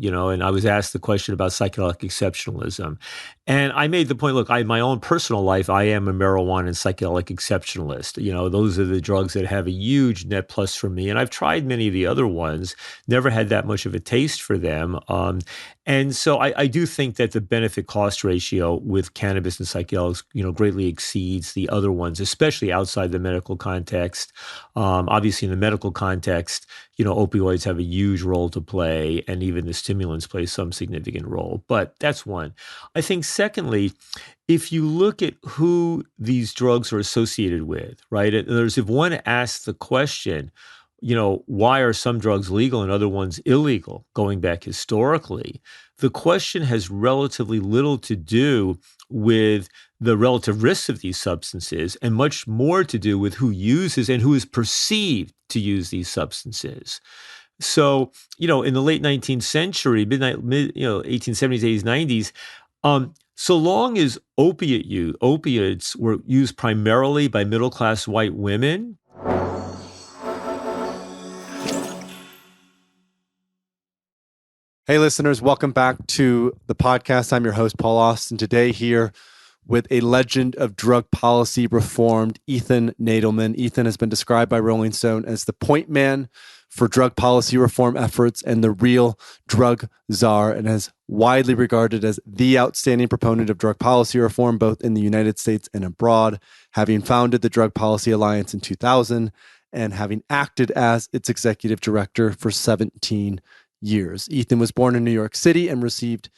And I was asked the question about psychedelic exceptionalism. And I made the point, look, in my own personal life, I am a marijuana and psychedelic exceptionalist. Those are the drugs that have a huge net plus for me. And I've tried many of the other ones, never had that much of a taste for them. And so I do think that the benefit cost ratio with cannabis and psychedelics, greatly exceeds the other ones, especially outside the medical context. Obviously, in the medical context, opioids have a huge role to play, and even the stimulants play some significant role. But that's one. I think, secondly, if you look at who these drugs are associated with, right? In other words, if one asks the question, why are some drugs legal and other ones illegal, going back historically, the question has relatively little to do with the relative risks of these substances and much more to do with who uses and who is perceived to use these substances. So, in the late 19th century, 1870s, 80s, 90s, so long as opiates were used primarily by middle-class white women. Hey, listeners, welcome back to the podcast. I'm your host, Paul Austin, today here with a legend of drug policy reform, Ethan Nadelmann. Ethan has been described by Rolling Stone as the point man for drug policy reform efforts and the real drug czar, and is widely regarded as the outstanding proponent of drug policy reform, both in the United States and abroad, having founded the Drug Policy Alliance in 2000 and having acted as its executive director for 17 years. Ethan was born in New York City and received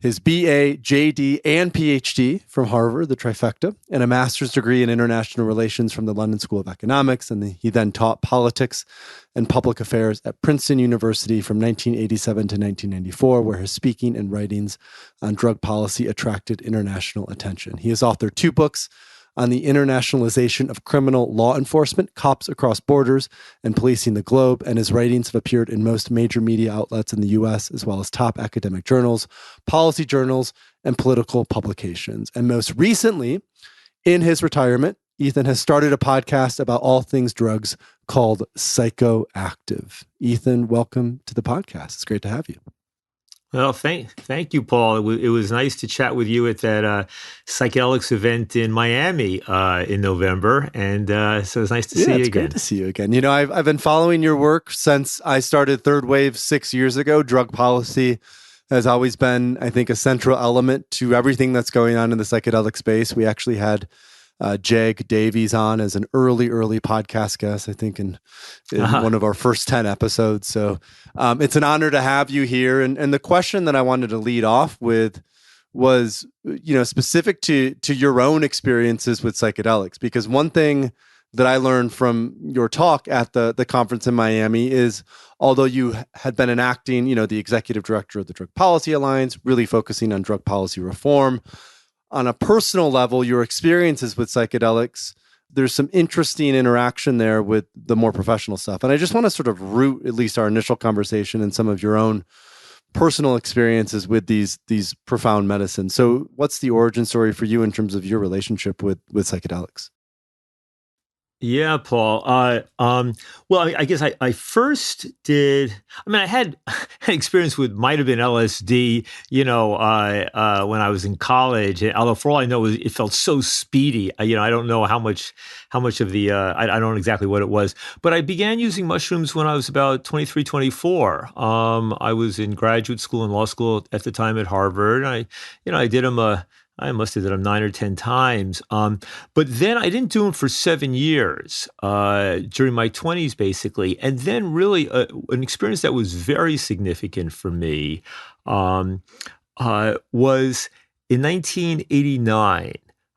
his BA, JD, and PhD from Harvard, the trifecta, and a master's degree in international relations from the London School of Economics. And he then taught politics and public affairs at Princeton University from 1987 to 1994, where his speaking and writings on drug policy attracted international attention. He has authored 2 books on the internationalization of criminal law enforcement, cops across borders, and policing the globe, and his writings have appeared in most major media outlets in the U.S., as well as top academic journals, policy journals, and political publications. And most recently, in his retirement, Ethan has started a podcast about all things drugs called Psychoactive. Ethan, welcome to the podcast. It's great to have you. Well, thank you, Paul. It was nice to chat with you at that psychedelics event in Miami in November, and so it's nice to see you again. It's great to see you again. I've been following your work since I started Third Wave 6 years ago. Drug policy has always been, I think, a central element to everything that's going on in the psychedelic space. We actually had Jeg Davies on as an early podcast guest, I think in one of our first 10 episodes. So it's an honor to have you here. And the question that I wanted to lead off with was, specific to your own experiences with psychedelics, because one thing that I learned from your talk at the conference in Miami is, although you had been enacting, the executive director of the Drug Policy Alliance, really focusing on drug policy reform, on a personal level, your experiences with psychedelics, there's some interesting interaction there with the more professional stuff. And I just want to sort of root at least our initial conversation in some of your own personal experiences with these profound medicines. So what's the origin story for you in terms of your relationship with psychedelics? Yeah, Paul. Well, I guess I first did. I had experience with, might have been LSD, when I was in college. Although for all I know, it felt so speedy. I don't know how much of the. I don't know exactly what it was, but I began using mushrooms when I was about 23, 24. I was in graduate school and law school at the time at Harvard. I did them. I must have done them 9 or 10 times. But then I didn't do them for 7 years during my 20s, basically. And then really an experience that was very significant for me was in 1989.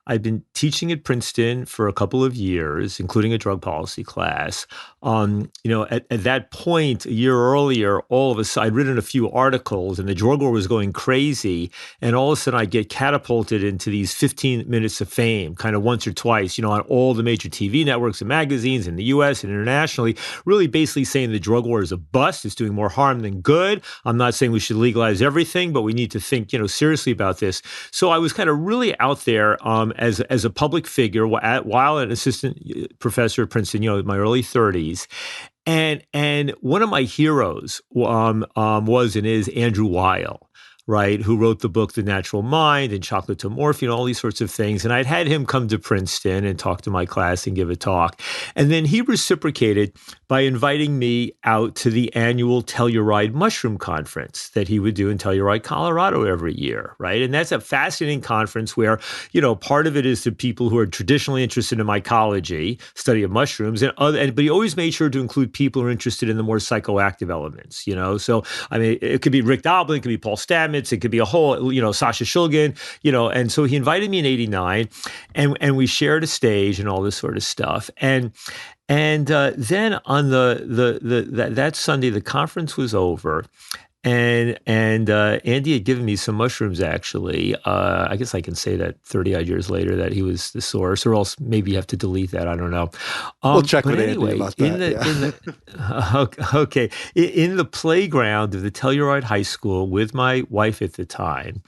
I'd been teaching at Princeton for a couple of years, including a drug policy class. At that point, a year earlier, all of a sudden, I'd written a few articles and the drug war was going crazy. And all of a sudden, I'd get catapulted into these 15 minutes of fame, kind of once or twice, on all the major TV networks and magazines in the US and internationally, really basically saying the drug war is a bust. It's doing more harm than good. I'm not saying we should legalize everything, but we need to think, seriously about this. So I was kind of really out there as a public figure while an assistant professor at Princeton, in my early 30s. And one of my heroes was and is Andrew Weil, right, who wrote the book The Natural Mind and Chocolate to Morphine, all these sorts of things. And I'd had him come to Princeton and talk to my class and give a talk. And then he reciprocated by inviting me out to the annual Telluride Mushroom Conference that he would do in Telluride, Colorado every year, right? And that's a fascinating conference where, part of it is to people who are traditionally interested in mycology, study of mushrooms, but he always made sure to include people who are interested in the more psychoactive elements, So, I mean, it could be Rick Doblin, it could be Paul Stamets, it could be a whole, Sasha Shulgin, and so he invited me in '89, and we shared a stage and all this sort of stuff, and then on that Sunday, the conference was over, and Andy had given me some mushrooms. Actually, I guess I can say that 30 odd years later that he was the source, or else maybe you have to delete that. I don't know. We'll check but with anyway, Andy about that. okay, in the playground of the Telluride High School with my wife at the time,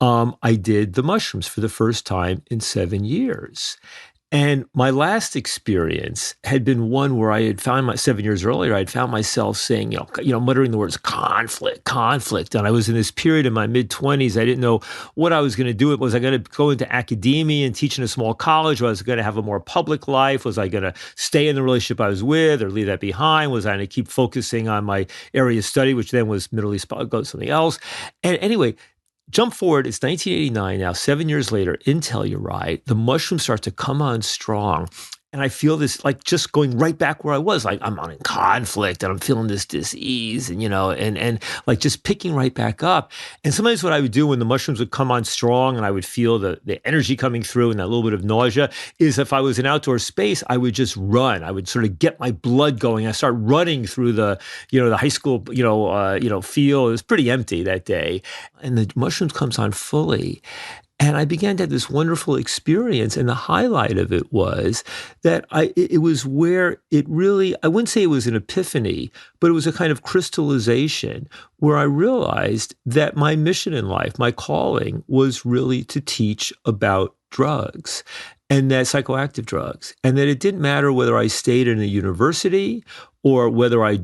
I did the mushrooms for the first time in 7 years. And my last experience had been one where I had found 7 years earlier, I'd found myself saying, muttering the words conflict, conflict. And I was in this period in my mid-20s. I didn't know what I was going to do. Was I going to go into academia and teach in a small college? Was I going to have a more public life? Was I going to stay in the relationship I was with or leave that behind? Was I going to keep focusing on my area of study, which then was Middle East, go something else? And anyway, jump forward, it's 1989 now, 7 years later, in Telluride, the mushrooms start to come on strong. And I feel this, like, just going right back where I was. Like, I'm in conflict and I'm feeling this dis-ease and like just picking right back up. And sometimes what I would do when the mushrooms would come on strong and I would feel the energy coming through and that little bit of nausea is if I was in outdoor space, I would just run. I would sort of get my blood going. I start running through the high school, field. It was pretty empty that day. And the mushrooms comes on fully. And I began to have this wonderful experience. And the highlight of it was that it was where it really, I wouldn't say it was an epiphany, but it was a kind of crystallization where I realized that my mission in life, my calling, was really to teach about drugs, and that psychoactive drugs, and that it didn't matter whether I stayed in a university or whether I,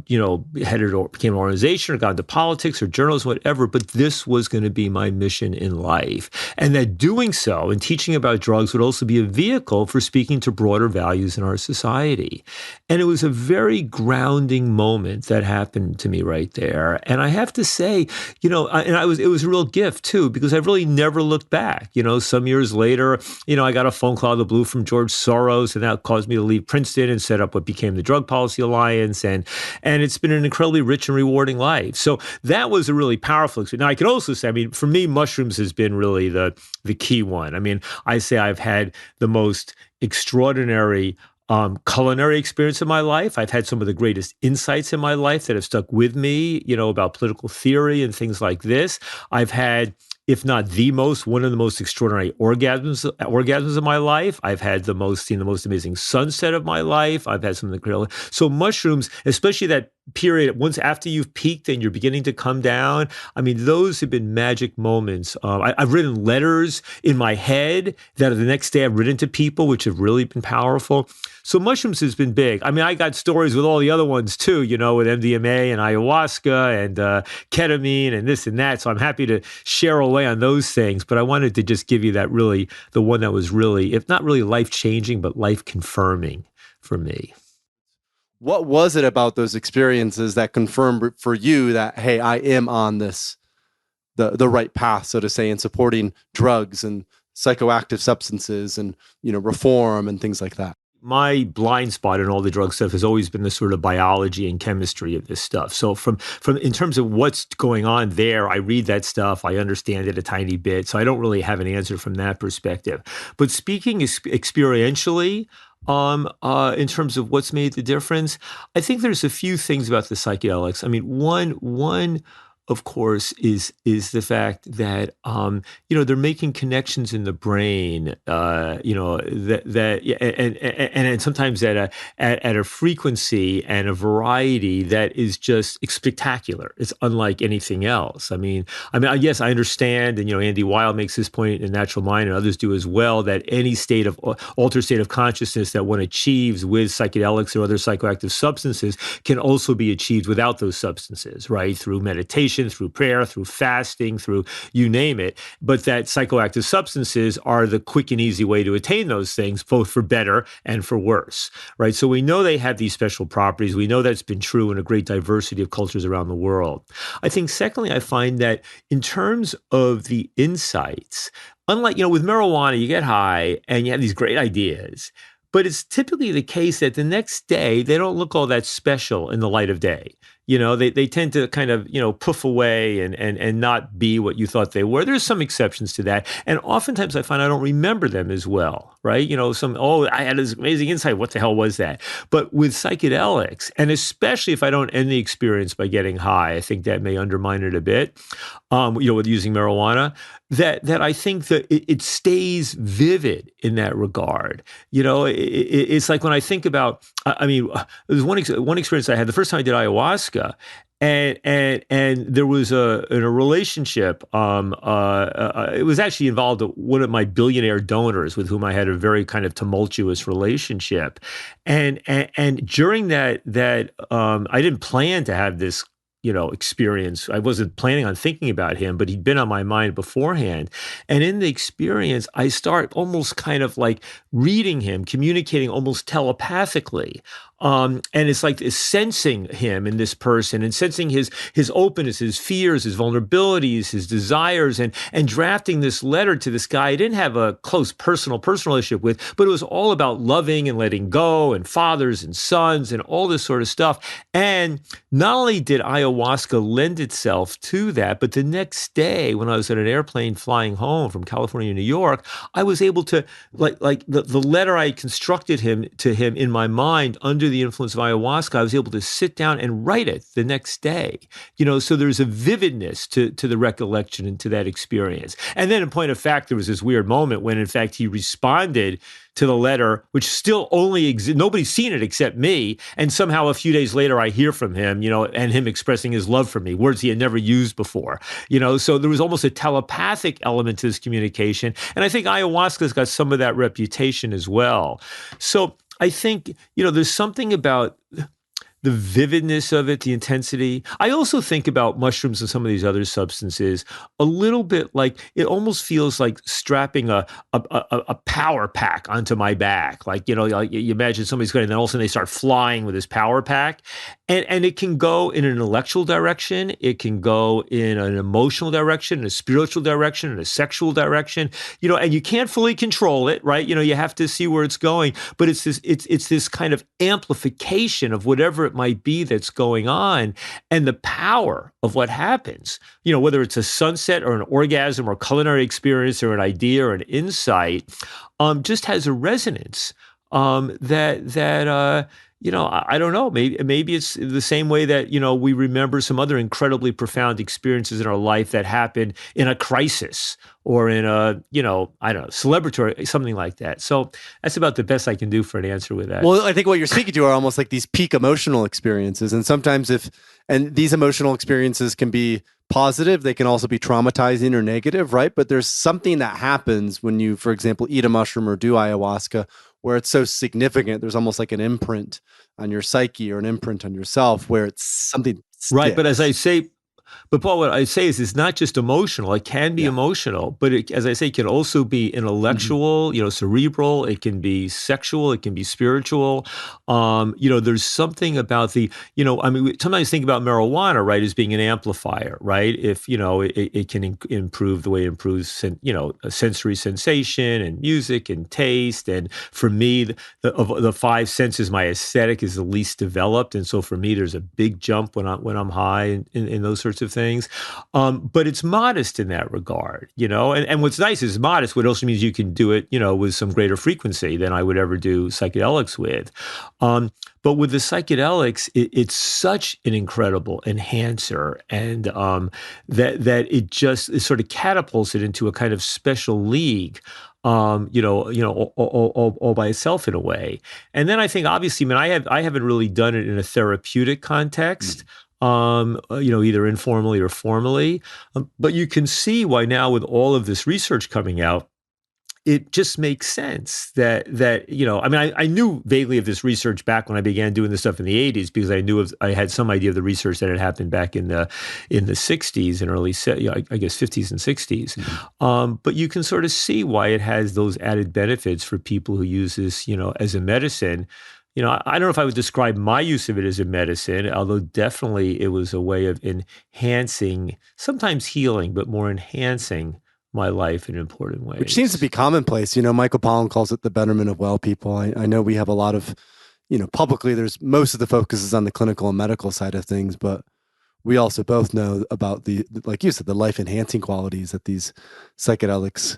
headed or became an organization or got into politics or journalism, whatever, but this was going to be my mission in life. And that doing so and teaching about drugs would also be a vehicle for speaking to broader values in our society. And it was a very grounding moment that happened to me right there. And I have to say, it was a real gift too, because I've really never looked back. Some years later, I got a phone call out of the blue from George Soros, and that caused me to leave Princeton and set up what became the Drug Policy Alliance. And it's been an incredibly rich and rewarding life. So that was a really powerful experience. Now, I can also say, for me, mushrooms has been really the key one. I say I've had the most extraordinary culinary experience in my life. I've had some of the greatest insights in my life that have stuck with me, about political theory and things like this. I've had, if not one of the most extraordinary orgasms of my life. I've had seen the most amazing sunset of my life. I've had some of the so mushrooms, especially that period once after you've peaked and you're beginning to come down. Those have been magic moments. I've written letters in my head that the next day I've written to people, which have really been powerful. So mushrooms has been big. I got stories with all the other ones too, with MDMA and ayahuasca and ketamine and this and that. So I'm happy to share away on those things. But I wanted to just give you the one that was really, if not really life-changing, but life-confirming for me. What was it about those experiences that confirmed for you that, hey, I am on the right path, so to say, in supporting drugs and psychoactive substances and, reform and things like that? My blind spot in all the drug stuff has always been the sort of biology and chemistry of this stuff. So from in terms of what's going on there, I read that stuff, I understand it a tiny bit. So I don't really have an answer from that perspective. But speaking experientially, in terms of what's made the difference, I think there's a few things about the psychedelics. One of course, is the fact that they're making connections in the brain, and sometimes at a frequency and a variety that is just spectacular. It's unlike anything else. Yes, I understand, and Andy Weil makes this point in Natural Mind, and others do as well, that any state of altered state of consciousness that one achieves with psychedelics or other psychoactive substances can also be achieved without those substances, right? Through meditation, through prayer, through fasting, through you name it. But that psychoactive substances are the quick and easy way to attain those things, both for better and for worse, right? So we know they have these special properties. We know that's been true in a great diversity of cultures around the world. I think, secondly, I find that in terms of the insights, unlike, with marijuana, you get high and you have these great ideas, but it's typically the case that the next day, they don't look all that special in the light of day. They tend to kind of, poof away and not be what you thought they were. There's some exceptions to that. And oftentimes I find I don't remember them as well, right? I had this amazing insight. What the hell was that? But with psychedelics, and especially if I don't end the experience by getting high, I think that may undermine it a bit, with using marijuana, that I think that it stays vivid in that regard. It's like when I think about, there's one experience I had the first time I did ayahuasca, and there was in a relationship. It was actually involved one of my billionaire donors with whom I had a very kind of tumultuous relationship, and during that I didn't plan to have this experience. I wasn't planning on thinking about him, but he'd been on my mind beforehand. And in the experience, I start almost kind of like reading him, communicating almost telepathically. And it's like sensing him in this person and sensing his openness, his fears, his vulnerabilities, his desires, and drafting this letter to this guy I didn't have a close personal relationship with, but it was all about loving and letting go and fathers and sons and all this sort of stuff. And not only did ayahuasca lend itself to that, but the next day when I was at an airplane flying home from California to New York, I was able to, like the letter I constructed to him in my mind under the influence of ayahuasca, I was able to sit down and write it the next day. So there's a vividness to the recollection and to that experience. And then in point of fact, there was this weird moment when in fact he responded to the letter, which still only exists. Nobody's seen it except me. And somehow a few days later, I hear from him, and him expressing his love for me, words he had never used before, so there was almost a telepathic element to this communication. And I think ayahuasca's got some of that reputation as well. So I think, there's something about the vividness of it, the intensity. I also think about mushrooms and some of these other substances a little bit like it almost feels like strapping a power pack onto my back. Like, like you imagine somebody's going, and then all of a sudden they start flying with this power pack. And it can go in an intellectual direction. It can go in an emotional direction, in a spiritual direction, in a sexual direction, and you can't fully control it, right? You have to see where it's going, but it's this kind of amplification of whatever it might be that's going on, and the power of what happens, whether it's a sunset or an orgasm or culinary experience or an idea or an insight, just has a resonance that I don't know. Maybe it's the same way that, we remember some other incredibly profound experiences in our life that happened in a crisis or in a, I don't know, celebratory, something like that. So that's about the best I can do for an answer with that. Well, I think what you're speaking to are almost like these peak emotional experiences. And sometimes and these emotional experiences can be positive, they can also be traumatizing or negative, right? But there's something that happens when you, for example, eat a mushroom or do ayahuasca where it's so significant. There's almost like an imprint on your psyche or an imprint on yourself where it's something sticks. Right. But Paul, what I say is it's not just emotional. It can be emotional, but it, as I say, can also be intellectual, cerebral. It can be sexual. It can be spiritual. There's something about we sometimes think about marijuana, right, as being an amplifier, right? If, it can improve the way it improves, sensory sensation and music and taste. And for me, of the five senses, my aesthetic is the least developed. And so for me, there's a big jump when I'm high in those sorts sorts of things. But it's modest in that regard, and what's nice is modest, what also means you can do it, with some greater frequency than I would ever do psychedelics with. Um, but with the psychedelics, it's such an incredible enhancer, and that it sort of catapults it into a kind of special league, all by itself in a way. And then I think, obviously, I mean, I haven't really done it in a therapeutic context. Either informally or formally. But you can see why now, with all of this research coming out, it just makes sense that I mean, I knew vaguely of this research back when I began doing this stuff in the 80s, because I had some idea of the research that had happened back in the 60s and I guess 50s and 60s. But you can sort of see why it has those added benefits for people who use this, as a medicine. I don't know if I would describe my use of it as a medicine, although definitely it was a way of enhancing, sometimes healing, but more enhancing my life in important ways. Which seems to be commonplace. Michael Pollan calls it the betterment of well people. I know we have a lot of, publicly, there's most of the focus is on the clinical and medical side of things, but we also both know about like you said, the life enhancing qualities that these psychedelics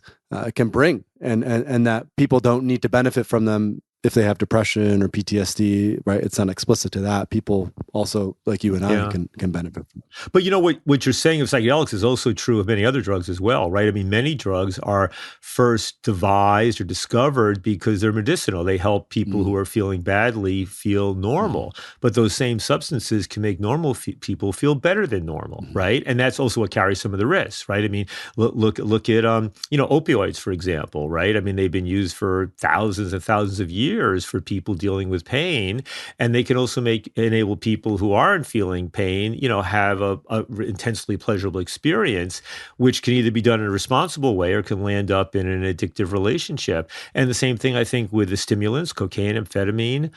can bring, and that people don't need to benefit from them if they have depression or PTSD, right? It's not explicit to that. People also, like you and I, can benefit from it. But what you're saying of psychedelics is also true of many other drugs as well, right? I mean, many drugs are first devised or discovered because they're medicinal. They help people who are feeling badly feel normal. But those same substances can make normal people feel better than normal, right? And that's also what carries some of the risks, right? I mean, look at opioids, for example, right? I mean, they've been used for thousands and thousands of years for people dealing with pain, and they can also enable people who aren't feeling pain, have a intensely pleasurable experience, which can either be done in a responsible way or can land up in an addictive relationship. And the same thing, I think, with the stimulants, cocaine, amphetamine.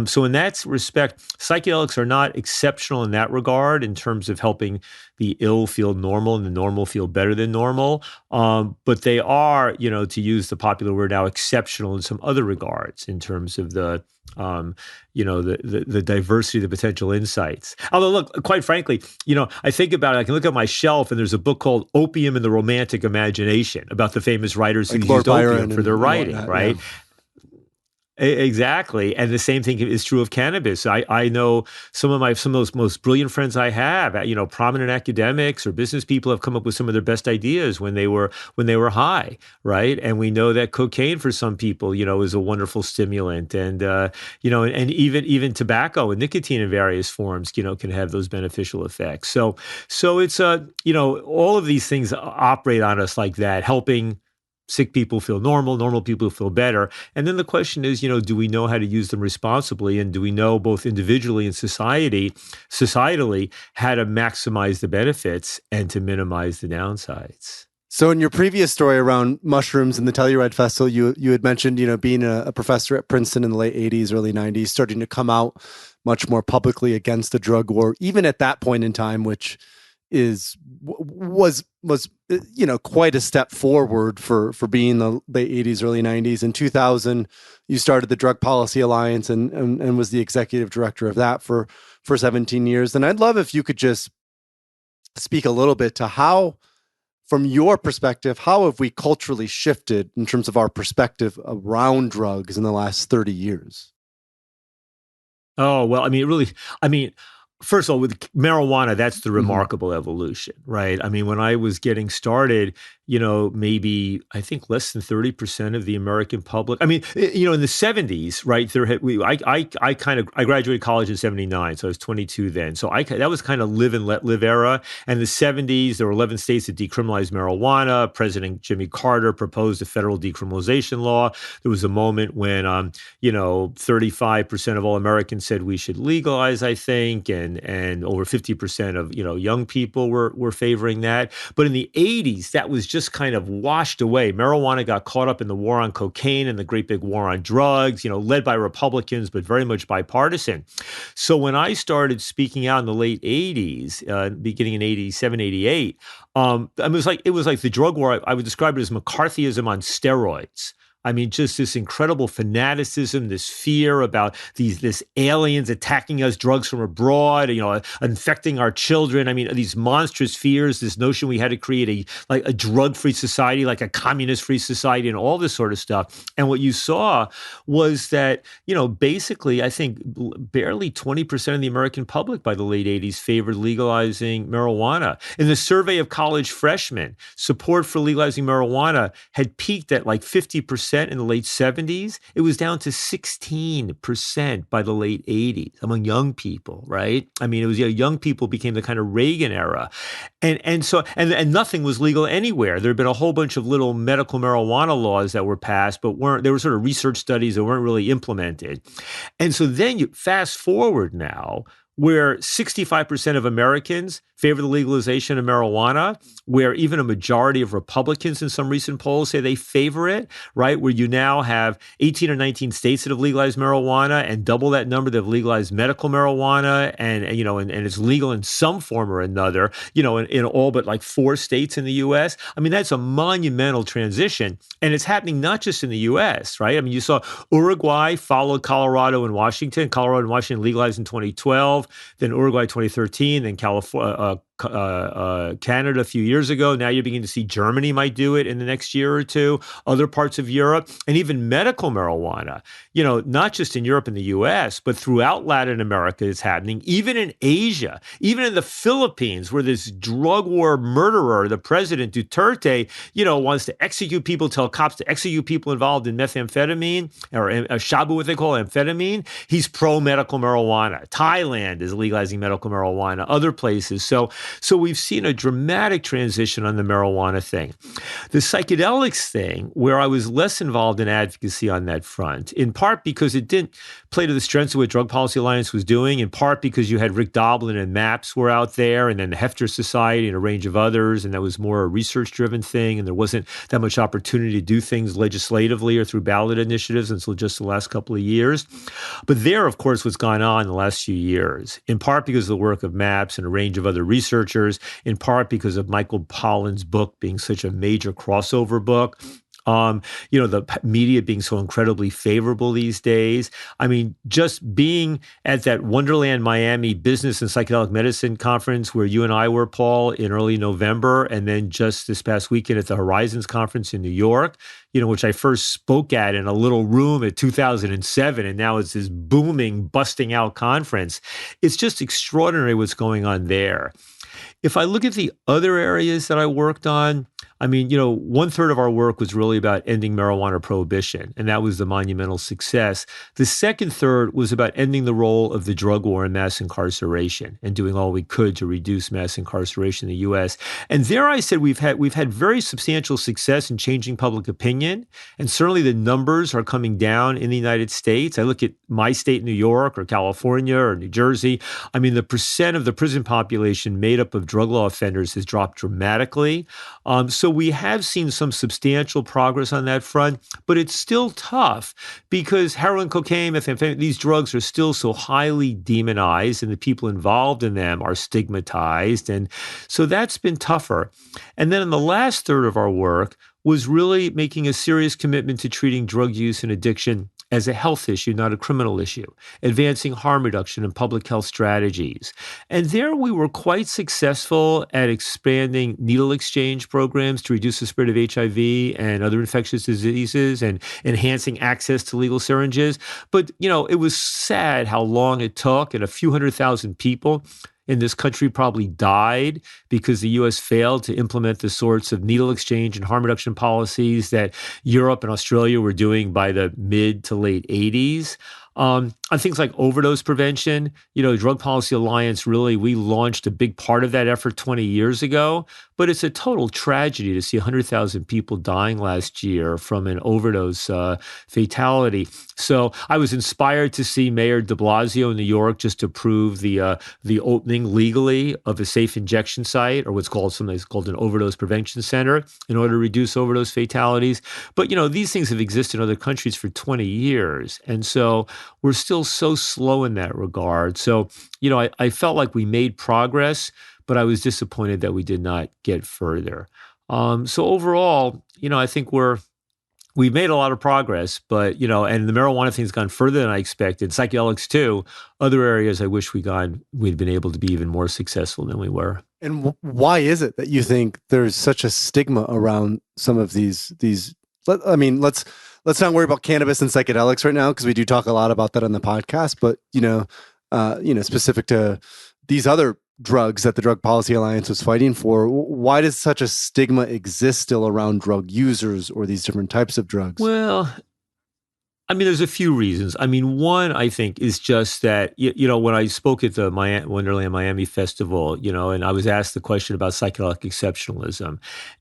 So in that respect, psychedelics are not exceptional in that regard in terms of helping the ill feel normal and the normal feel better than normal. But they are, to use the popular word now, exceptional in some other regards in terms of the diversity, the potential insights. Although, look, quite frankly, I think about it, I can look at my shelf and there's a book called Opium and the Romantic Imagination about the famous writers like who Lord used opium Byron for their writing, whatnot, right? Yeah. Exactly. And the same thing is true of cannabis. I know some of those most brilliant friends I have, prominent academics or business people, have come up with some of their best ideas when they were high, right? And we know that cocaine for some people, is a wonderful stimulant, and and even tobacco and nicotine in various forms, can have those beneficial effects. So it's all of these things operate on us like that, helping sick people feel normal, normal people feel better. And then the question is, do we know how to use them responsibly? And do we know, both individually and societally, how to maximize the benefits and to minimize the downsides? So in your previous story around mushrooms and the Telluride Festival, you had mentioned, being a professor at Princeton in the late 80s, early 90s, starting to come out much more publicly against the drug war, even at that point in time, which was quite a step forward for being the late 80s, early 90s. In 2000, you started the Drug Policy Alliance and was the executive director of that for 17 years. And I'd love if you could just speak a little bit to how, from your perspective, how have we culturally shifted in terms of our perspective around drugs in the last 30 years? Oh, well, first of all, with marijuana, that's the remarkable evolution, right? I mean, when I was getting started, maybe I think less than 30% of the American public. I mean, in the 70s, right? I graduated college in 79, so I was 22 then. So that was kind of live and let live era. And the 70s, there were 11 states that decriminalized marijuana. President Jimmy Carter proposed a federal decriminalization law. There was a moment when, 35% of all Americans said we should legalize, I think, and over 50% of young people were favoring that. But in the 80s, that was just kind of washed away. Marijuana got caught up in the war on cocaine and the great big war on drugs, led by Republicans, but very much bipartisan. So when I started speaking out in the late 80s, beginning in 87, 88, it was like the drug war. I would describe it as McCarthyism on steroids. I mean, just this incredible fanaticism, this fear about this aliens attacking us, drugs from abroad, infecting our children. I mean, these monstrous fears, this notion we had to create a drug-free society, like a communist-free society, and all this sort of stuff. And what you saw was that, basically, I think barely 20% of the American public by the late 80s favored legalizing marijuana. In the survey of college freshmen, support for legalizing marijuana had peaked at like 50% in the late 70s. It was down to 16% by the late 80s among young people, right? I mean, it was young people became the kind of Reagan era. And nothing was legal anywhere. There had been a whole bunch of little medical marijuana laws that were passed, but they were sort of research studies that weren't really implemented. And so then you fast forward now, where 65% of Americans favor the legalization of marijuana, where even a majority of Republicans in some recent polls say they favor it, right? Where you now have 18 or 19 states that have legalized marijuana and double that number that have legalized medical marijuana, and it's legal in some form or another, in all but like 4 states in the US. I mean, that's a monumental transition, and it's happening not just in the US, right? I mean, you saw Uruguay followed Colorado and Washington. Colorado and Washington legalized in 2012, then Uruguay 2013, then Canada a few years ago. Now you're beginning to see Germany might do it in the next year or two, other parts of Europe, and even medical marijuana, not just in Europe and the US, but throughout Latin America it's happening, even in Asia, even in the Philippines, where this drug war murderer, the president Duterte, wants to execute people, tell cops to execute people involved in methamphetamine or shabu, what they call amphetamine. He's pro-medical marijuana. Thailand is legalizing medical marijuana, other places. So we've seen a dramatic transition on the marijuana thing. The psychedelics thing, where I was less involved in advocacy on that front, in part because it didn't play to the strengths of what Drug Policy Alliance was doing, in part because you had Rick Doblin and MAPS were out there, and then the Hefter Society and a range of others, and that was more a research-driven thing, and there wasn't that much opportunity to do things legislatively or through ballot initiatives until just the last couple of years. But there, of course, what's gone on in the last few years, in part because of the work of MAPS and a range of other researchers, in part because of Michael Pollan's book being such a major crossover book, the media being so incredibly favorable these days. I mean, just being at that Wonderland Miami Business and Psychedelic Medicine Conference where you and I were, Paul, in early November, and then just this past weekend at the Horizons Conference in New York, which I first spoke at in a little room at 2007, and now it's this booming, busting out conference. It's just extraordinary what's going on there. If I look at the other areas that I worked on, I mean, 1/3 of our work was really about ending marijuana prohibition, and that was the monumental success. The second third was about ending the role of the drug war in mass incarceration and doing all we could to reduce mass incarceration in the U.S. And there I said we've had very substantial success in changing public opinion, and certainly the numbers are coming down in the United States. I look at my state, New York or California or New Jersey. I mean, the percent of the prison population made up of drug law offenders has dropped dramatically. So we have seen some substantial progress on that front, but it's still tough because heroin, cocaine, methamphetamine, these drugs are still so highly demonized, and the people involved in them are stigmatized. And so that's been tougher. And then in the last third of our work was really making a serious commitment to treating drug use and addiction as a health issue, not a criminal issue, advancing harm reduction and public health strategies. And there we were quite successful at expanding needle exchange programs to reduce the spread of HIV and other infectious diseases and enhancing access to legal syringes. But, it was sad how long it took, and a few 100,000 people in this country probably died because the U.S. failed to implement the sorts of needle exchange and harm reduction policies that Europe and Australia were doing by the mid to late 80s. On things like overdose prevention, Drug Policy Alliance, really, we launched a big part of that effort 20 years ago, but it's a total tragedy to see 100,000 people dying last year from an overdose fatality. So I was inspired to see Mayor de Blasio in New York just approve the opening legally of a safe injection site, or what's called something called an overdose prevention center, in order to reduce overdose fatalities. But, these things have existed in other countries for 20 years. And so we're still so slow in that regard. So, I felt like we made progress, but I was disappointed that we did not get further. So overall, I think we're we've made a lot of progress, but and the marijuana thing's gone further than I expected. Psychedelics too. Other areas I wish we'd been able to be even more successful than we were. And why is it that you think there's such a stigma around some of these? I mean, let's not worry about cannabis and psychedelics right now because we do talk a lot about that on the podcast. But specific to these other drugs that the Drug Policy Alliance was fighting for, why does such a stigma exist still around drug users or these different types of drugs? Well, I mean, there's a few reasons. I mean, one, I think, is just that, when I spoke at the Wonderland Miami Festival, and I was asked the question about psychedelic exceptionalism.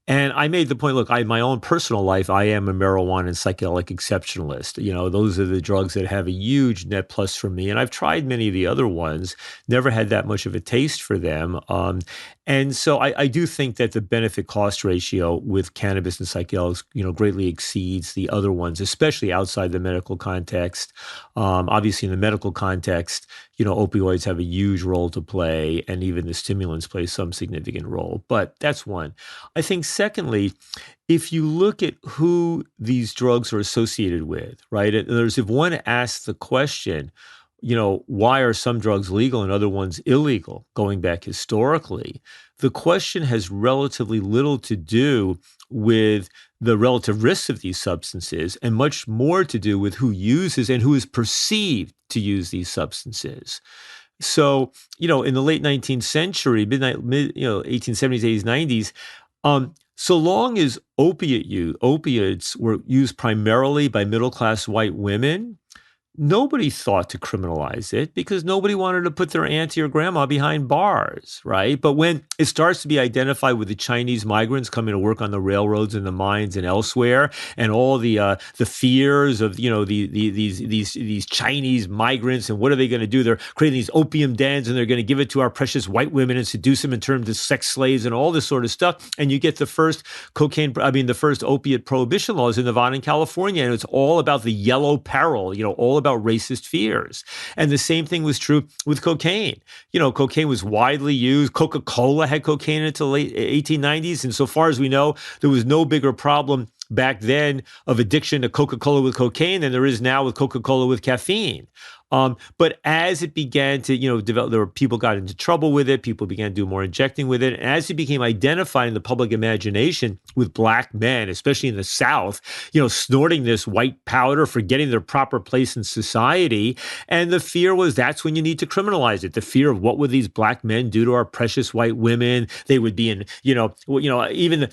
And I made the point, look, in my own personal life, I am a marijuana and psychedelic exceptionalist. Those are the drugs that have a huge net plus for me. And I've tried many of the other ones, never had that much of a taste for them. And so I do think that the benefit cost ratio with cannabis and psychedelics, greatly exceeds the other ones, especially outside the medical context. Obviously, in the medical context, opioids have a huge role to play, and even the stimulants play some significant role. But that's one. I think, secondly, if you look at who these drugs are associated with, right? If one asks the question, why are some drugs legal and other ones illegal, going back historically, the question has relatively little to do with the relative risks of these substances and much more to do with who uses and who is perceived to use these substances. So, in the late 19th century, 1870s, 80s, 90s, so long as opiates were used primarily by middle-class white women, nobody thought to criminalize it because nobody wanted to put their auntie or grandma behind bars, right? But when it starts to be identified with the Chinese migrants coming to work on the railroads and the mines and elsewhere, and all the fears of these Chinese migrants, and what are they going to do? They're creating these opium dens, and they're going to give it to our precious white women and seduce them in terms of sex slaves and all this sort of stuff. And you get the first opiate prohibition laws in Nevada and California, and it's all about the yellow peril, all about racist fears. And the same thing was true with cocaine. Cocaine was widely used. Coca-Cola had cocaine until the late 1890s. And so far as we know, there was no bigger problem back then of addiction to Coca-Cola with cocaine than there is now with Coca-Cola with caffeine. But as it began to, develop, people got into trouble with it. People began to do more injecting with it. And as it became identified in the public imagination with black men, especially in the South, snorting this white powder, forgetting their proper place in society. And the fear was that's when you need to criminalize it. The fear of what would these black men do to our precious white women? They would be in, even the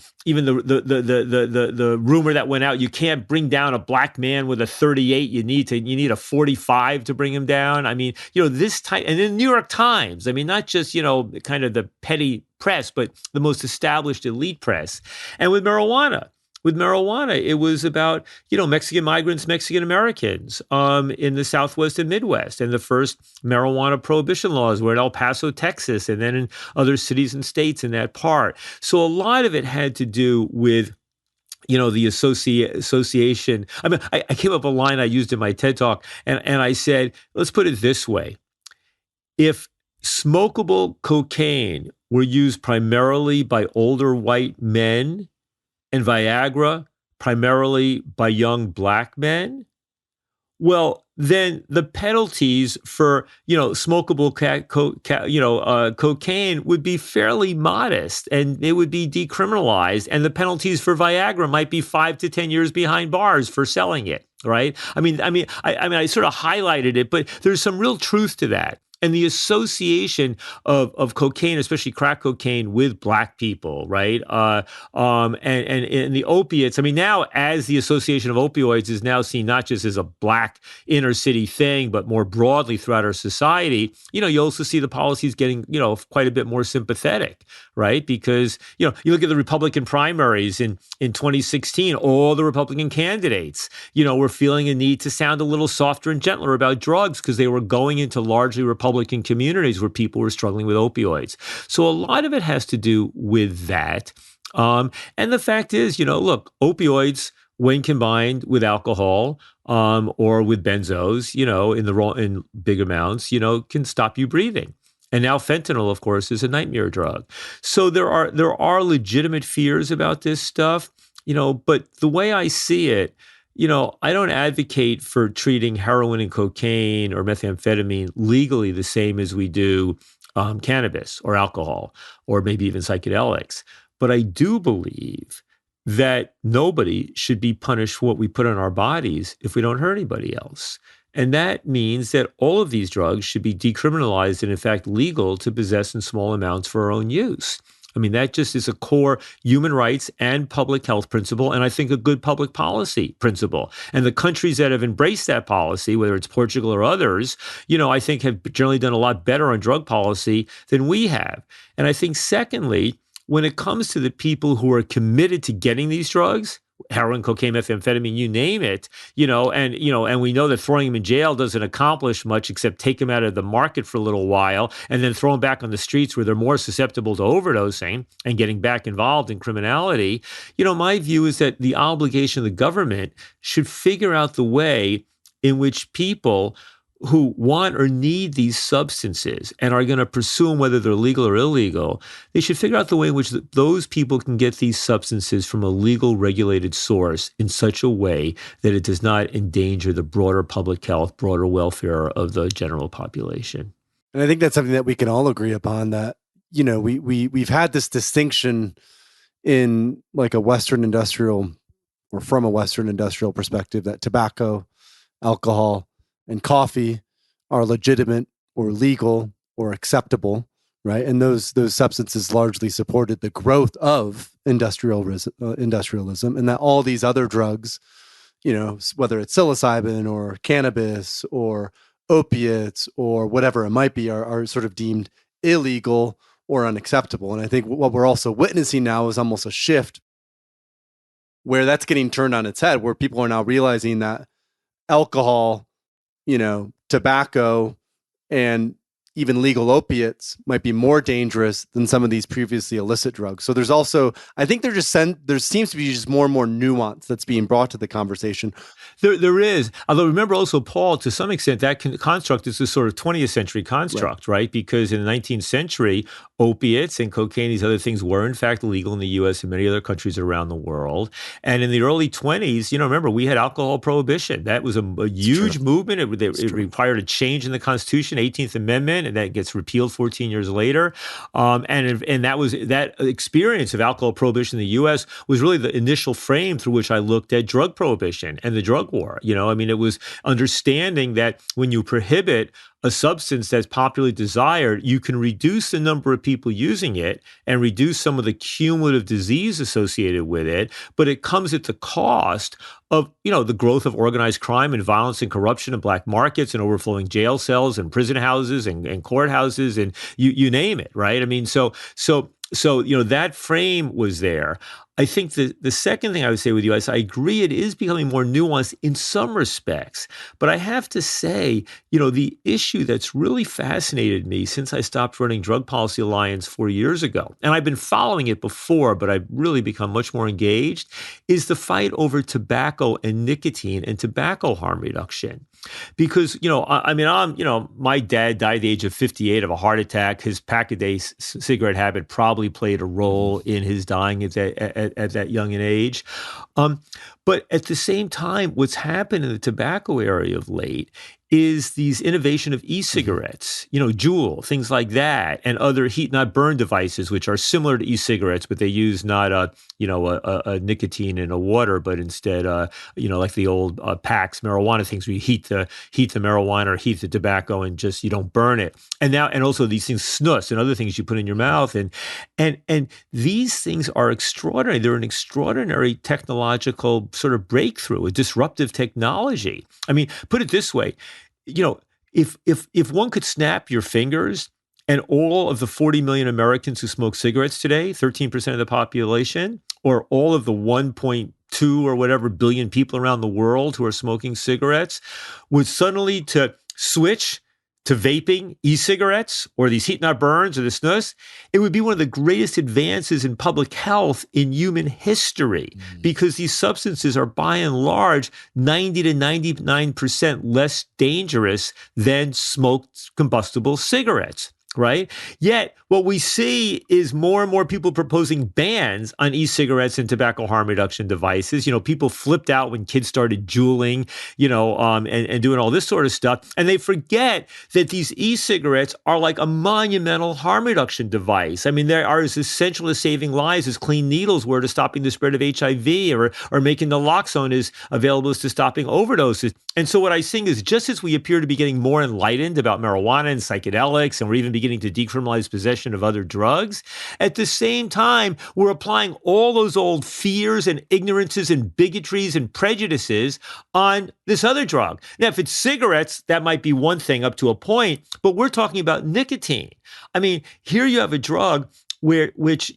rumor that went out, you can't bring down a black man with a 38. You need a 45 to bring him down. I mean, this time, and in the New York Times, I mean, not just, kind of the petty press, but the most established elite press. And with marijuana, it was about, Mexican migrants, Mexican Americans in the Southwest and Midwest. And the first marijuana prohibition laws were in El Paso, Texas, and then in other cities and states in that part. So a lot of it had to do with the association. I mean, I came up with a line I used in my TED Talk, and I said, let's put it this way. If smokable cocaine were used primarily by older white men and Viagra primarily by young black men, well, then the penalties for, smokable cocaine would be fairly modest, and it would be decriminalized. And the penalties for Viagra might be 5 to 10 years behind bars for selling it, right? I sort of highlighted it, but there's some real truth to that. And the association of cocaine, especially crack cocaine, with black people, right? And the opiates. I mean, now as the association of opioids is now seen not just as a black inner city thing, but more broadly throughout our society, you also see the policies getting, quite a bit more sympathetic, right? Because, you look at the Republican primaries in 2016, all the Republican candidates, were feeling a need to sound a little softer and gentler about drugs because they were going into largely Republican communities where people were struggling with opioids. So a lot of it has to do with that. And the fact is, look, opioids, when combined with alcohol or with benzos, in big amounts, can stop you breathing. And now fentanyl, of course, is a nightmare drug. So there are legitimate fears about this stuff. But the way I see it, I don't advocate for treating heroin and cocaine or methamphetamine legally the same as we do cannabis or alcohol or maybe even psychedelics. But I do believe that nobody should be punished for what we put on our bodies if we don't hurt anybody else. And that means that all of these drugs should be decriminalized and, in fact, legal to possess in small amounts for our own use. I mean, that just is a core human rights and public health principle, and I think a good public policy principle. And the countries that have embraced that policy, whether it's Portugal or others, I think have generally done a lot better on drug policy than we have. And I think, secondly, when it comes to the people who are committed to getting these drugs, heroin, cocaine, methamphetamine, you name it, and we know that throwing them in jail doesn't accomplish much except take them out of the market for a little while and then throw them back on the streets where they're more susceptible to overdosing and getting back involved in criminality. My view is that the obligation of the government should figure out the way in which people who want or need these substances and are going to pursue them, whether they're legal or illegal, they should figure out the way in which those people can get these substances from a legal, regulated source in such a way that it does not endanger the broader public health, broader welfare of the general population. And I think that's something that we can all agree upon, that, we've had this distinction in like a Western industrial or from a Western industrial perspective that tobacco, alcohol, and coffee are legitimate or legal or acceptable, right? And those substances largely supported the growth of industrialism, and that all these other drugs, whether it's psilocybin or cannabis or opiates or whatever it might be, are sort of deemed illegal or unacceptable. And I think what we're also witnessing now is almost a shift where that's getting turned on its head, where people are now realizing that alcohol, tobacco, and even legal opiates might be more dangerous than some of these previously illicit drugs. So there's also, I think there seems to be just more and more nuance that's being brought to the conversation. There is. Although remember also, Paul, to some extent, that construct is a sort of 20th century construct, right? Because in the 19th century, opiates and cocaine, these other things were in fact legal in the U.S. and many other countries around the world. And in the early 20s, remember, we had alcohol prohibition. That was a huge movement. It required a change in the Constitution, 18th Amendment, and that gets repealed 14 years later. And that experience of alcohol prohibition in the U.S. was really the initial frame through which I looked at drug prohibition and the drug war. It was understanding that when you prohibit a substance that's popularly desired, you can reduce the number of people using it and reduce some of the cumulative disease associated with it. But it comes at the cost of, the growth of organized crime and violence and corruption in black markets and overflowing jail cells and prison houses and courthouses and you name it, right? I mean, so that frame was there. I think the second thing I would say with you is I agree it is becoming more nuanced in some respects. But I have to say, the issue that's really fascinated me since I stopped running Drug Policy Alliance 4 years ago, and I've been following it before, but I've really become much more engaged, is the fight over tobacco and nicotine and tobacco harm reduction. Because, my dad died at the age of 58 of a heart attack. His pack-a-day cigarette habit probably played a role in his dying at that young an age. But at the same time, what's happened in the tobacco area of late is these innovation of e-cigarettes, Juul, things like that, and other heat not burn devices, which are similar to e-cigarettes, but they use not a nicotine in a water, but instead, like the old packs marijuana things where you heat the marijuana or heat the tobacco and just you don't burn it. And also these things, snus and other things you put in your mouth, and these things are extraordinary. They're an extraordinary technological sort of breakthrough, a disruptive technology. I mean, put it this way. If one could snap your fingers and all of the 40 million Americans who smoke cigarettes today, 13% of the population, or all of the 1.2 or whatever billion people around the world who are smoking cigarettes, would suddenly to switch to vaping e-cigarettes or these heat not burns or the snus, it would be one of the greatest advances in public health in human history because these substances are by and large 90 to 99% less dangerous than smoked combustible cigarettes. right? Yet what we see is more and more people proposing bans on e-cigarettes and tobacco harm reduction devices. People flipped out when kids started juuling, and doing all this sort of stuff. And they forget that these e-cigarettes are like a monumental harm reduction device. I mean, they are as essential to saving lives as clean needles were to stopping the spread of HIV, or making naloxone as available as to stopping overdoses. And so what I'm seeing is, just as we appear to be getting more enlightened about marijuana and psychedelics, and we're even beginning to decriminalize possession of other drugs, at the same time, we're applying all those old fears and ignorances and bigotries and prejudices on this other drug. Now, if it's cigarettes, that might be one thing up to a point, but we're talking about nicotine. I mean, here you have a drug which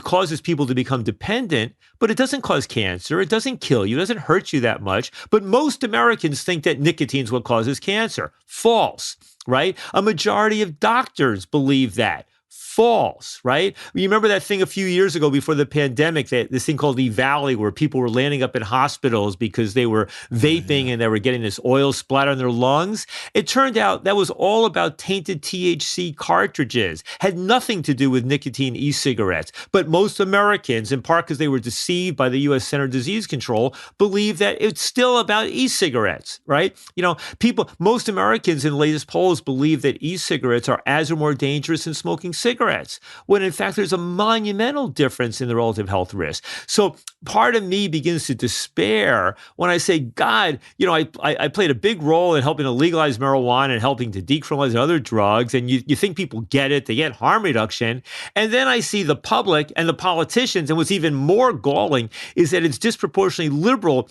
causes people to become dependent, but it doesn't cause cancer. It doesn't kill you. It doesn't hurt you that much. But most Americans think that nicotine is what causes cancer. False, right? A majority of doctors believe that. False, right? You remember that thing a few years ago before the pandemic, this thing called E-Valley, where people were landing up in hospitals because they were vaping and they were getting this oil splatter on their lungs. It turned out that was all about tainted THC cartridges, had nothing to do with nicotine e-cigarettes. But most Americans, in part because they were deceived by the U.S. Center for Disease Control, believe that it's still about e-cigarettes, right? Most Americans in latest polls believe that e-cigarettes are as or more dangerous than smoking cigarettes, when in fact there's a monumental difference in the relative health risk. So part of me begins to despair when I say, God, I played a big role in helping to legalize marijuana and helping to decriminalize other drugs. And you think people get it, they get harm reduction. And then I see the public and the politicians, and what's even more galling is that it's disproportionately liberal,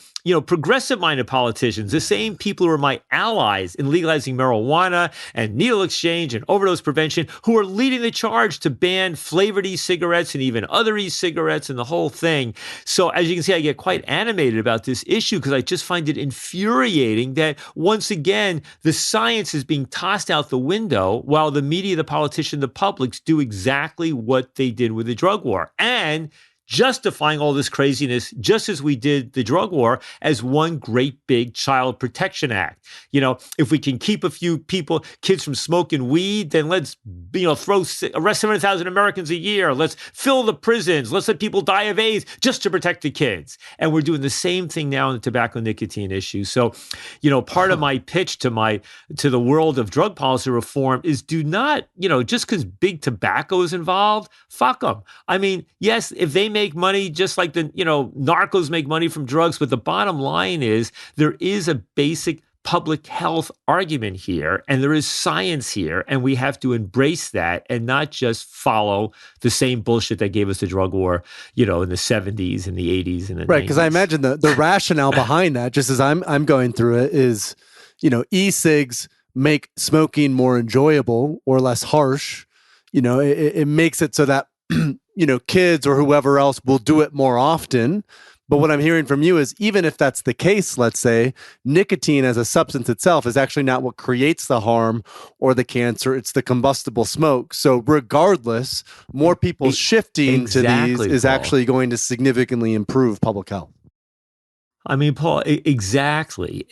progressive-minded politicians, the same people who are my allies in legalizing marijuana and needle exchange and overdose prevention, who are leading the charge to ban flavored e-cigarettes and even other e-cigarettes and the whole thing. So as you can see, I get quite animated about this issue because I just find it infuriating that once again, the science is being tossed out the window while the media, the politicians, the publics do exactly what they did with the drug war. And justifying all this craziness, just as we did the drug war, as one great big child protection act. If we can keep a few kids from smoking weed, then let's, arrest 700,000 Americans a year. Let's fill the prisons. Let's let people die of AIDS just to protect the kids. And we're doing the same thing now in the tobacco nicotine issue. So, part of my pitch to the world of drug policy reform is, do not, just because big tobacco is involved, fuck them. I mean, yes, if they make money just like the, narcos make money from drugs, but the bottom line is there is a basic public health argument here, and there is science here, and we have to embrace that and not just follow the same bullshit that gave us the drug war, in the 70s and the 80s and the 90s. Right, because I imagine the rationale behind that, just as I'm going through it, is, e-cigs make smoking more enjoyable or less harsh. It makes it so that kids or whoever else will do it more often. But what I'm hearing from you is, even if that's the case, let's say, nicotine as a substance itself is actually not what creates the harm or the cancer. It's the combustible smoke. So regardless, more people shifting to these is actually going to significantly improve public health. I mean, Paul, exactly.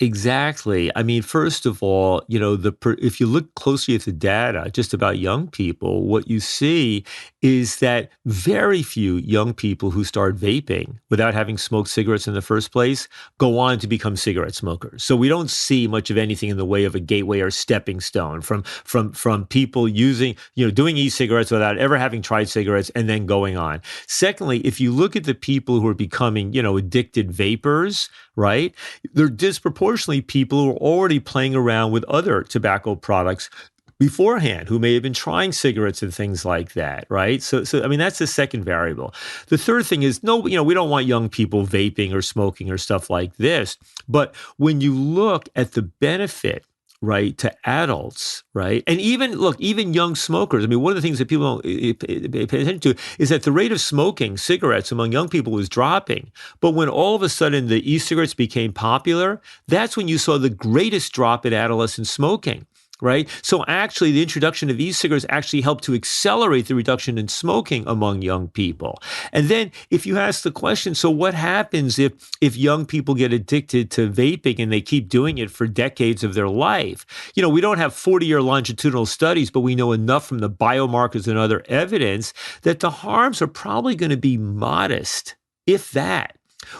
I mean, first of all, if you look closely at the data just about young people, what you see is that very few young people who start vaping without having smoked cigarettes in the first place go on to become cigarette smokers. So we don't see much of anything in the way of a gateway or stepping stone from people using, doing e-cigarettes without ever having tried cigarettes and then going on. Secondly, if you look at the people who are becoming, addicted vapors, right? They're disproportionately people who are already playing around with other tobacco products beforehand, who may have been trying cigarettes and things like that, right? So I mean, that's the second variable. The third thing is, we don't want young people vaping or smoking or stuff like this. But when you look at the benefit, right, to adults, right? And even young smokers. I mean, one of the things that people don't pay attention to is that the rate of smoking cigarettes among young people was dropping. But when all of a sudden the e-cigarettes became popular, that's when you saw the greatest drop in adolescent smoking. right? So actually, the introduction of e-cigarettes actually helped to accelerate the reduction in smoking among young people. And then if you ask the question, so what happens if young people get addicted to vaping and they keep doing it for decades of their life? We don't have 40-year longitudinal studies, but we know enough from the biomarkers and other evidence that the harms are probably going to be modest, if that.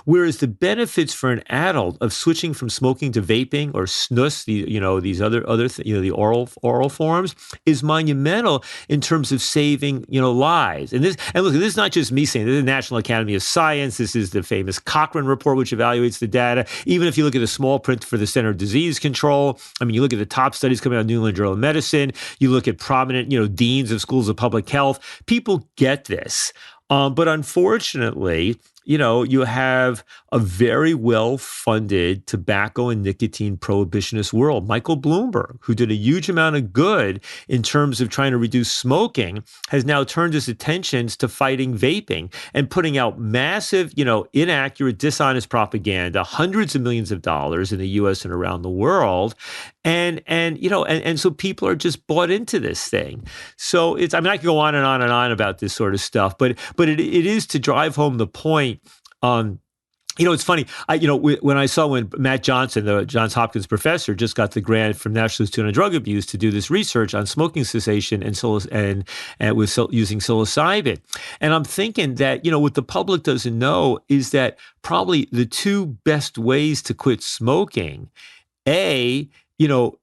Whereas the benefits for an adult of switching from smoking to vaping or snus, these the oral forms, is monumental in terms of saving lives. And look, this is not just me saying. This is the National Academy of Science. This is the famous Cochrane report, which evaluates the data. Even if you look at the small print for the Center of Disease Control, I mean, you look at the top studies coming out of New England Journal of Medicine. You look at prominent deans of schools of public health. People get this. But unfortunately, you have a very well-funded tobacco and nicotine prohibitionist world. Michael Bloomberg, who did a huge amount of good in terms of trying to reduce smoking, has now turned his attentions to fighting vaping and putting out massive, inaccurate, dishonest propaganda, hundreds of millions of dollars in the U.S. and around the world. And so people are just bought into this thing. So I could go on and on and on about this sort of stuff, but it is to drive home the point. It's funny. When Matt Johnson, the Johns Hopkins professor, just got the grant from National Institute on Drug Abuse to do this research on smoking cessation and with using psilocybin, and I'm thinking that what the public doesn't know is that probably the two best ways to quit smoking,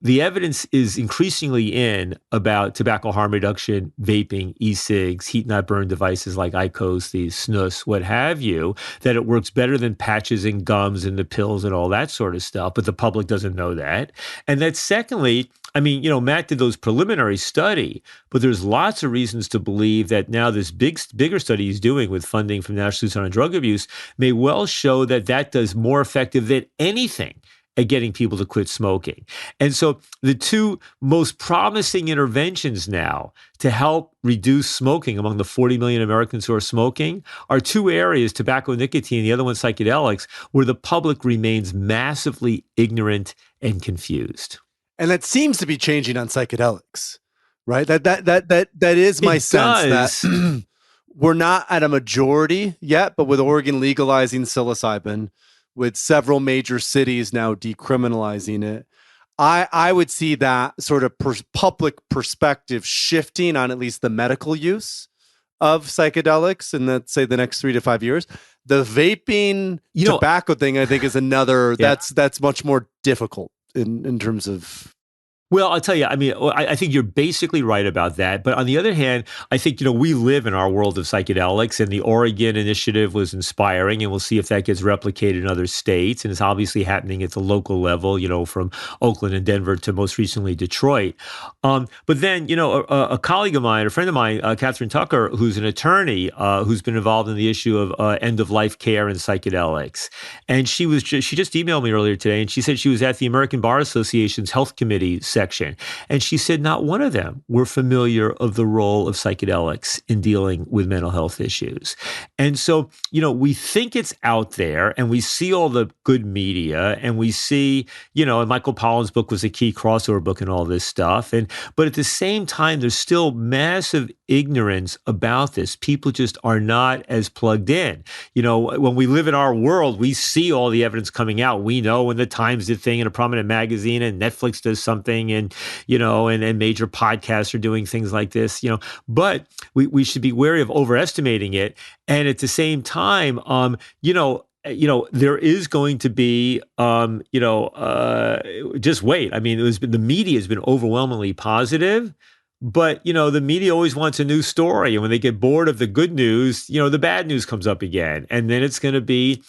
the evidence is increasingly in about tobacco harm reduction, vaping, e-cigs, heat-not-burn devices like IQOS, the snus, what have you, that it works better than patches and gums and the pills and all that sort of stuff, but the public doesn't know that. And that secondly, Matt did those preliminary study, but there's lots of reasons to believe that now this bigger study he's doing with funding from National Institute on Drug Abuse may well show that does more effective than anything at getting people to quit smoking. And so the two most promising interventions now to help reduce smoking among the 40 million Americans who are smoking are two areas, tobacco and nicotine, the other one psychedelics, where the public remains massively ignorant and confused. And that seems to be changing on psychedelics, right? That is my sense that we're not at a majority yet, but with Oregon legalizing psilocybin, with several major cities now decriminalizing it, I would see that sort of public perspective shifting on at least the medical use of psychedelics in, let's say, the next 3 to 5 years. The vaping tobacco thing, I think, is another that's much more difficult in terms of. Well, I'll tell you, I think you're basically right about that. But on the other hand, I think, we live in our world of psychedelics, and the Oregon initiative was inspiring, and we'll see if that gets replicated in other states. And it's obviously happening at the local level, from Oakland and Denver to most recently Detroit. But then, a colleague of mine, a friend of mine, Catherine Tucker, who's an attorney, who's been involved in the issue of end-of-life care and psychedelics. And she just emailed me earlier today, and she said she was at the American Bar Association's Health Committee section. And she said not one of them were familiar of the role of psychedelics in dealing with mental health issues. And so, we think it's out there, and we see all the good media, and we see, and Michael Pollan's book was a key crossover book and all this stuff. But at the same time, there's still massive ignorance about this. People just are not as plugged in. When we live in our world, we see all the evidence coming out. We know when the Times did thing in a prominent magazine, and Netflix does something, and major podcasts are doing things like this, but we should be wary of overestimating it. And at the same time, there is going to be, just wait. The media has been overwhelmingly positive. But, the media always wants a new story. And when they get bored of the good news, the bad news comes up again. And then it's going to be,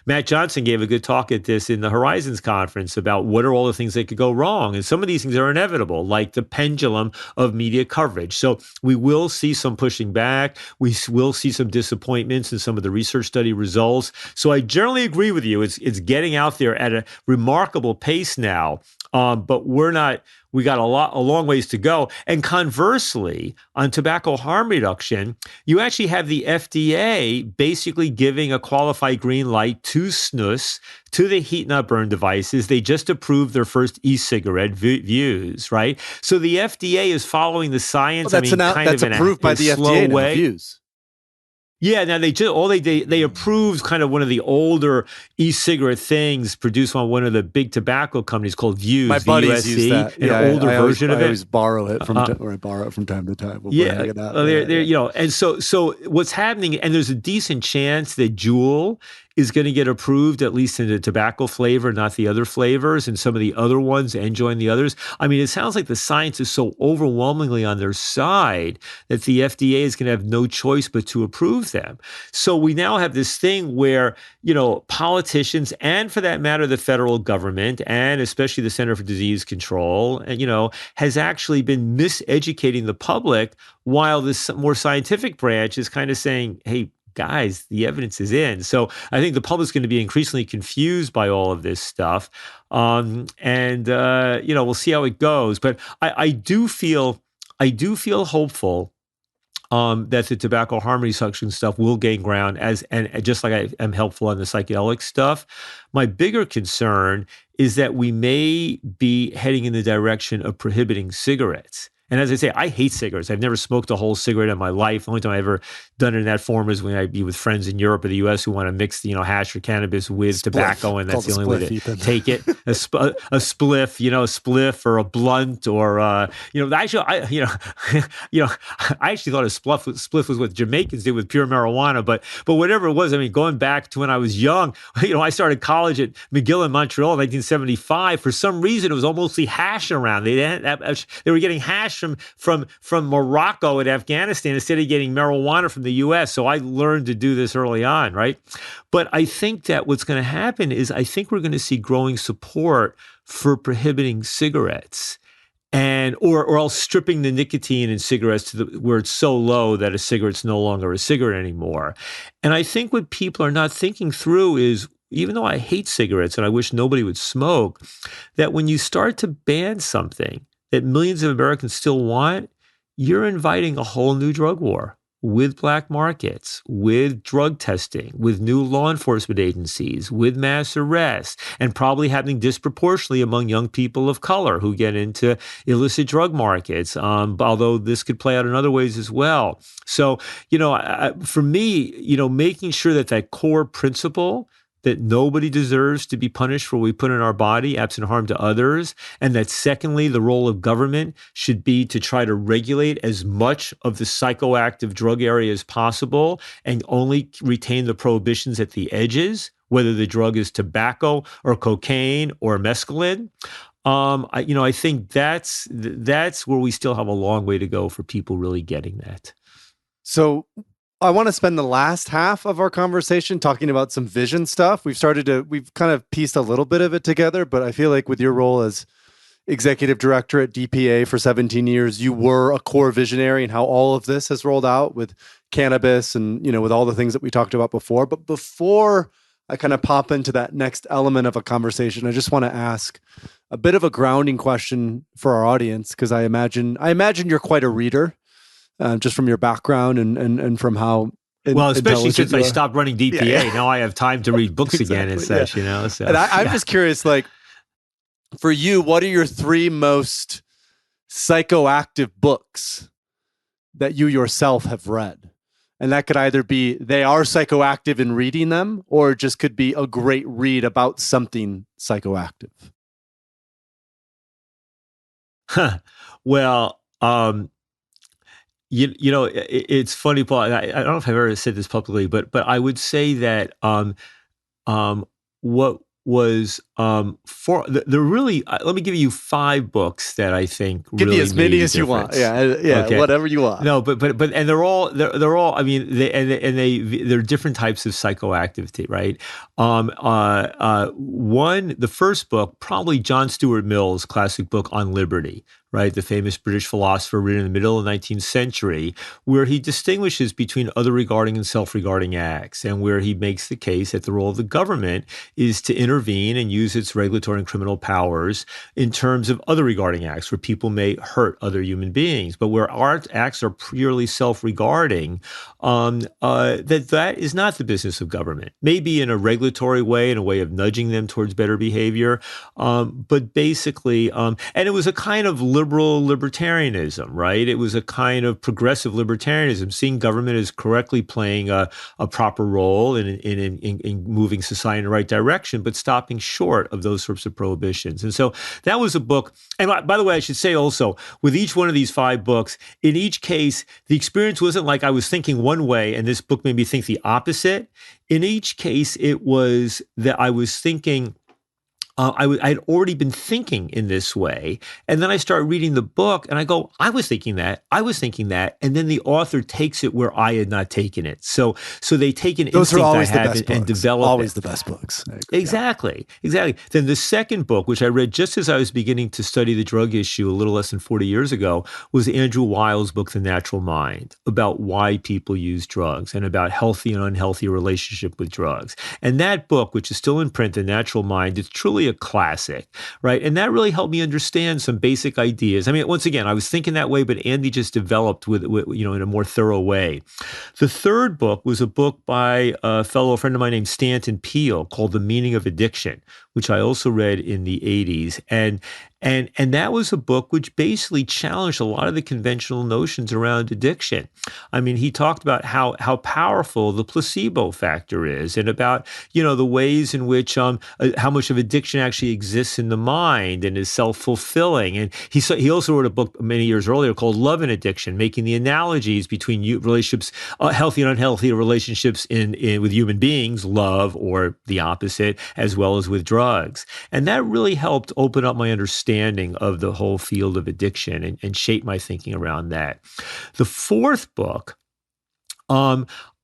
Matt Johnson gave a good talk at this in the Horizons conference about what are all the things that could go wrong. And some of these things are inevitable, like the pendulum of media coverage. So we will see some pushing back. We will see some disappointments in some of the research study results. So I generally agree with you. It's getting out there at a remarkable pace now. But we're not. We got a long ways to go. And conversely, on tobacco harm reduction, you actually have the FDA basically giving a qualified green light to snus, to the heat not burn devices. They just approved their first e-cigarette views, right? So the FDA is following the Well, science. I mean, kind that's of in approved by a the slow FDA now, way. views. Yeah, now they approved kind of one of the older e-cigarette things produced by one of the big tobacco companies called My Vuse, buddies use VUSC, that. an Yeah, older version of I it. always borrow it Uh, or I borrow it from time to time when we're yeah, hanging out. they're and so what's happening, and there's a decent chance that Juul is going to get approved at least in the tobacco flavor, not the other flavors, and some of the other ones enjoying the others. I mean, it sounds like the science is so overwhelmingly on their side that the FDA is going to have no choice but to approve them. So we now have this thing where, politicians and for that matter, the federal government and especially the Center for Disease Control, has actually been miseducating the public while this more scientific branch is kind of saying, hey, guys, the evidence is in. So I think the public's going to be increasingly confused by all of this stuff. We'll see how it goes. But I do feel hopeful that the tobacco harm reduction stuff will gain ground and just like I am helpful on the psychedelic stuff. My bigger concern is that we may be heading in the direction of prohibiting cigarettes. And as I say, I hate cigarettes. I've never smoked a whole cigarette in my life. The only time I ever done it in that form is when I'd be with friends in Europe or the U.S. who want to mix, hash or cannabis with tobacco, and that's the only way to take it. A spliff, a spliff or a blunt, or actually, I actually thought a spliff was what Jamaicans did with pure marijuana, but whatever it was, I mean, going back to when I was young, I started college at McGill in Montreal in 1975. For some reason, it was almost hash around. They were getting hash from Morocco and Afghanistan instead of getting marijuana from the U.S. So I learned to do this early on, right? But I think that what's going to happen is I think we're going to see growing support for prohibiting cigarettes. Or else stripping the nicotine in cigarettes to where it's so low that a cigarette's no longer a cigarette anymore. And I think what people are not thinking through is, even though I hate cigarettes and I wish nobody would smoke, that when you start to ban something that millions of Americans still want, you're inviting a whole new drug war with black markets, with drug testing, with new law enforcement agencies, with mass arrests, and probably happening disproportionately among young people of color who get into illicit drug markets, although this could play out in other ways as well. So, for me, making sure that core principle that nobody deserves to be punished for what we put in our body, absent harm to others. And that secondly, the role of government should be to try to regulate as much of the psychoactive drug area as possible and only retain the prohibitions at the edges, whether the drug is tobacco or cocaine or mescaline. I think that's where we still have a long way to go for people really getting that. So I want to spend the last half of our conversation talking about some vision stuff. We've kind of pieced a little bit of it together, but I feel like with your role as executive director at DPA for 17 years, you were a core visionary in how all of this has rolled out with cannabis and, with all the things that we talked about before. But before I kind of pop into that next element of a conversation, I just want to ask a bit of a grounding question for our audience, because I imagine you're quite a reader. Just from your background and from how especially since I stopped running DPA, yeah. Now I have time to read books again and such, So, and I'm just curious, for you, what are your 3 most psychoactive books that you yourself have read? And that could either be they are psychoactive in reading them, or just could be a great read about something psychoactive. Well, it's funny, Paul. I don't know if I've ever said this publicly, but I would say that what was for the really let me give you 5 books that I think give really me as many as you want. Yeah, okay. Whatever you want. No, but and they're all I mean they're different types of psychoactivity, right? The first book, probably John Stuart Mill's classic book On Liberty, right? The famous British philosopher written in the middle of the 19th century, where he distinguishes between other regarding and self-regarding acts, and where he makes the case that the role of the government is to intervene and use its regulatory and criminal powers in terms of other regarding acts where people may hurt other human beings. But where our acts are purely self-regarding, that is not the business of government. Maybe in a regulatory way, in a way of nudging them towards better behavior, but basically, and it was a kind of liberal libertarianism, right? It was a kind of progressive libertarianism, seeing government as correctly playing a proper role in moving society in the right direction, but stopping short of those sorts of prohibitions. And so that was a book. And by the way, I should say also, with each one of these 5 books, in each case, the experience wasn't like I was thinking one way and this book made me think the opposite. In each case, it was that I was thinking, I had already been thinking in this way. And then I start reading the book and I go, I was thinking that. And then the author takes it where I had not taken it. So they take an Those are instinct I always the have best and books. develop Always it. the best books. I agree. Exactly. Then the second book, which I read just as I was beginning to study the drug issue a little less than 40 years ago, was Andrew Weil's book, The Natural Mind, about why people use drugs and about healthy and unhealthy relationship with drugs. And that book, which is still in print, The Natural Mind, it's truly a classic, right? And that really helped me understand some basic ideas. I mean, once again, I was thinking that way, but Andy just developed with in a more thorough way. The third book was a book by a friend of mine named Stanton Peele called The Meaning of Addiction, which I also read in the 80s. And that was a book which basically challenged a lot of the conventional notions around addiction. I mean, he talked about how powerful the placebo factor is, and about, the ways in which how much of addiction actually exists in the mind and is self-fulfilling. And he also wrote a book many years earlier called Love and Addiction, making the analogies between relationships, healthy and unhealthy relationships with human beings, love or the opposite, as well as with drugs. And that really helped open up my understanding of the whole field of addiction and shape my thinking around that. The fourth book,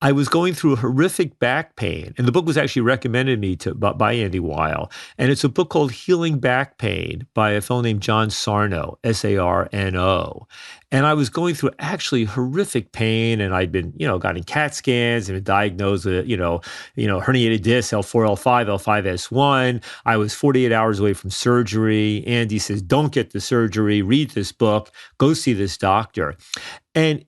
I was going through horrific back pain, and the book was actually recommended me by Andy Weil. And it's a book called Healing Back Pain by a fellow named John Sarno, Sarno. And I was going through actually horrific pain, and I'd been, gotten CAT scans and been diagnosed with, herniated disc, L4, L5, L5S1. I was 48 hours away from surgery. Andy says, don't get the surgery, read this book, go see this doctor. And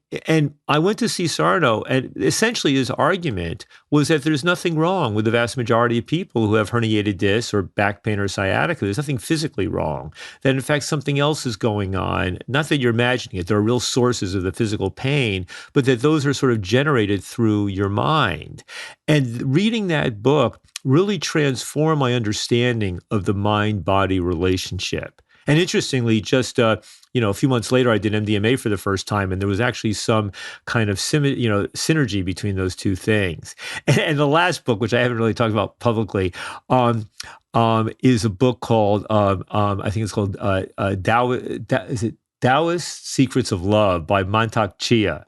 I went to see Sarno, and essentially his argument was that there's nothing wrong with the vast majority of people who have herniated discs or back pain or sciatica. There's nothing physically wrong. That in fact something else is going on. Not that you're imagining it. There are real sources of the physical pain, but that those are sort of generated through your mind. And reading that book really transformed my understanding of the mind-body relationship. And interestingly, just a few months later, I did MDMA for the first time, and there was actually some kind of synergy between those two things. And the last book, which I haven't really talked about publicly, is a book called I think it's called Taoist Secrets of Love by Mantak Chia.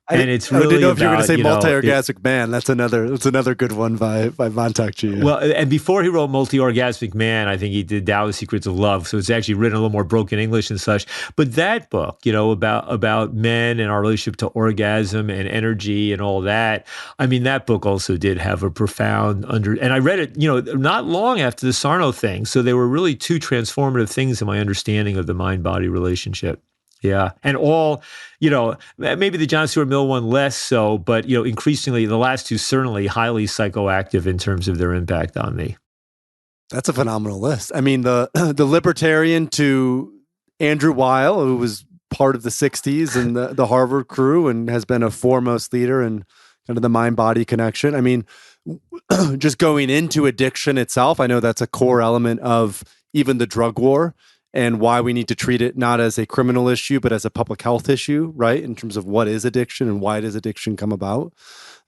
And it's really I didn't know if you were going to say about, Multi-Orgasmic Man. That's another good one by Mantak Chia. Well, and before he wrote Multi-Orgasmic Man, I think he did Taoist Secrets of Love. So it's actually written a little more broken English and such. But that book, about men and our relationship to orgasm and energy and all that, I mean, that book also did have a profound and I read it, not long after the Sarno thing. So they were really two transformative things in my understanding of the mind-body relationship. Yeah. And all, maybe the John Stuart Mill one less so, but, increasingly the last two certainly highly psychoactive in terms of their impact on me. That's a phenomenal list. I mean, the libertarian to Andrew Weil, who was part of the 60s and the Harvard crew and has been a foremost leader in kind of the mind-body connection. I mean, just going into addiction itself, I know that's a core element of even the drug war, and why we need to treat it not as a criminal issue, but as a public health issue, right? In terms of what is addiction and why does addiction come about?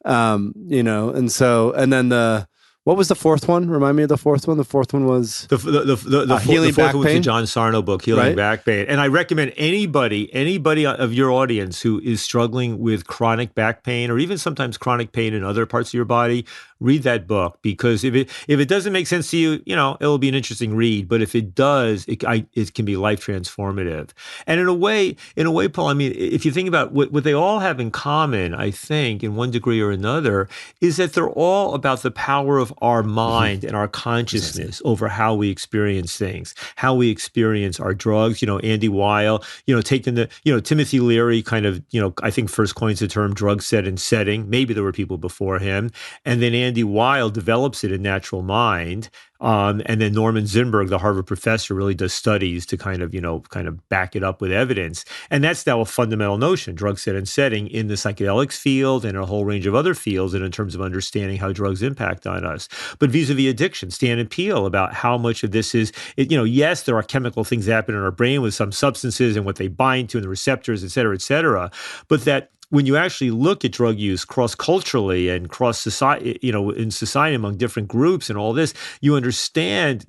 And then what was the fourth one? Remind me of the fourth one. The fourth one was Healing Back Pain. Was the John Sarno book, Healing Back Pain. And I recommend anybody of your audience who is struggling with chronic back pain or even sometimes chronic pain in other parts of your body, read that book, because if it doesn't make sense to you, it'll be an interesting read. But if it does, it can be life transformative. And in a way, Paul, I mean, if you think about what they all have in common, I think, in one degree or another, is that they're all about the power of our Mhm. mind and our Precisely. consciousness over how we experience things, how we experience our drugs. Andy Weil, taking Timothy Leary kind of, I think first coins the term drug set and setting. Maybe there were people before him. And then Andy Weil develops it in Natural Mind. And then Norman Zinberg, the Harvard professor, really does studies to kind of back it up with evidence. And that's now a fundamental notion, drug set and setting, in the psychedelics field and a whole range of other fields, and in terms of understanding how drugs impact on us. But vis-a-vis addiction, Stan and Peel, about how much of this is, yes, there are chemical things that happen in our brain with some substances and what they bind to and the receptors, et cetera, but that when you actually look at drug use cross-culturally and cross-society, in society among different groups and all this, you understand,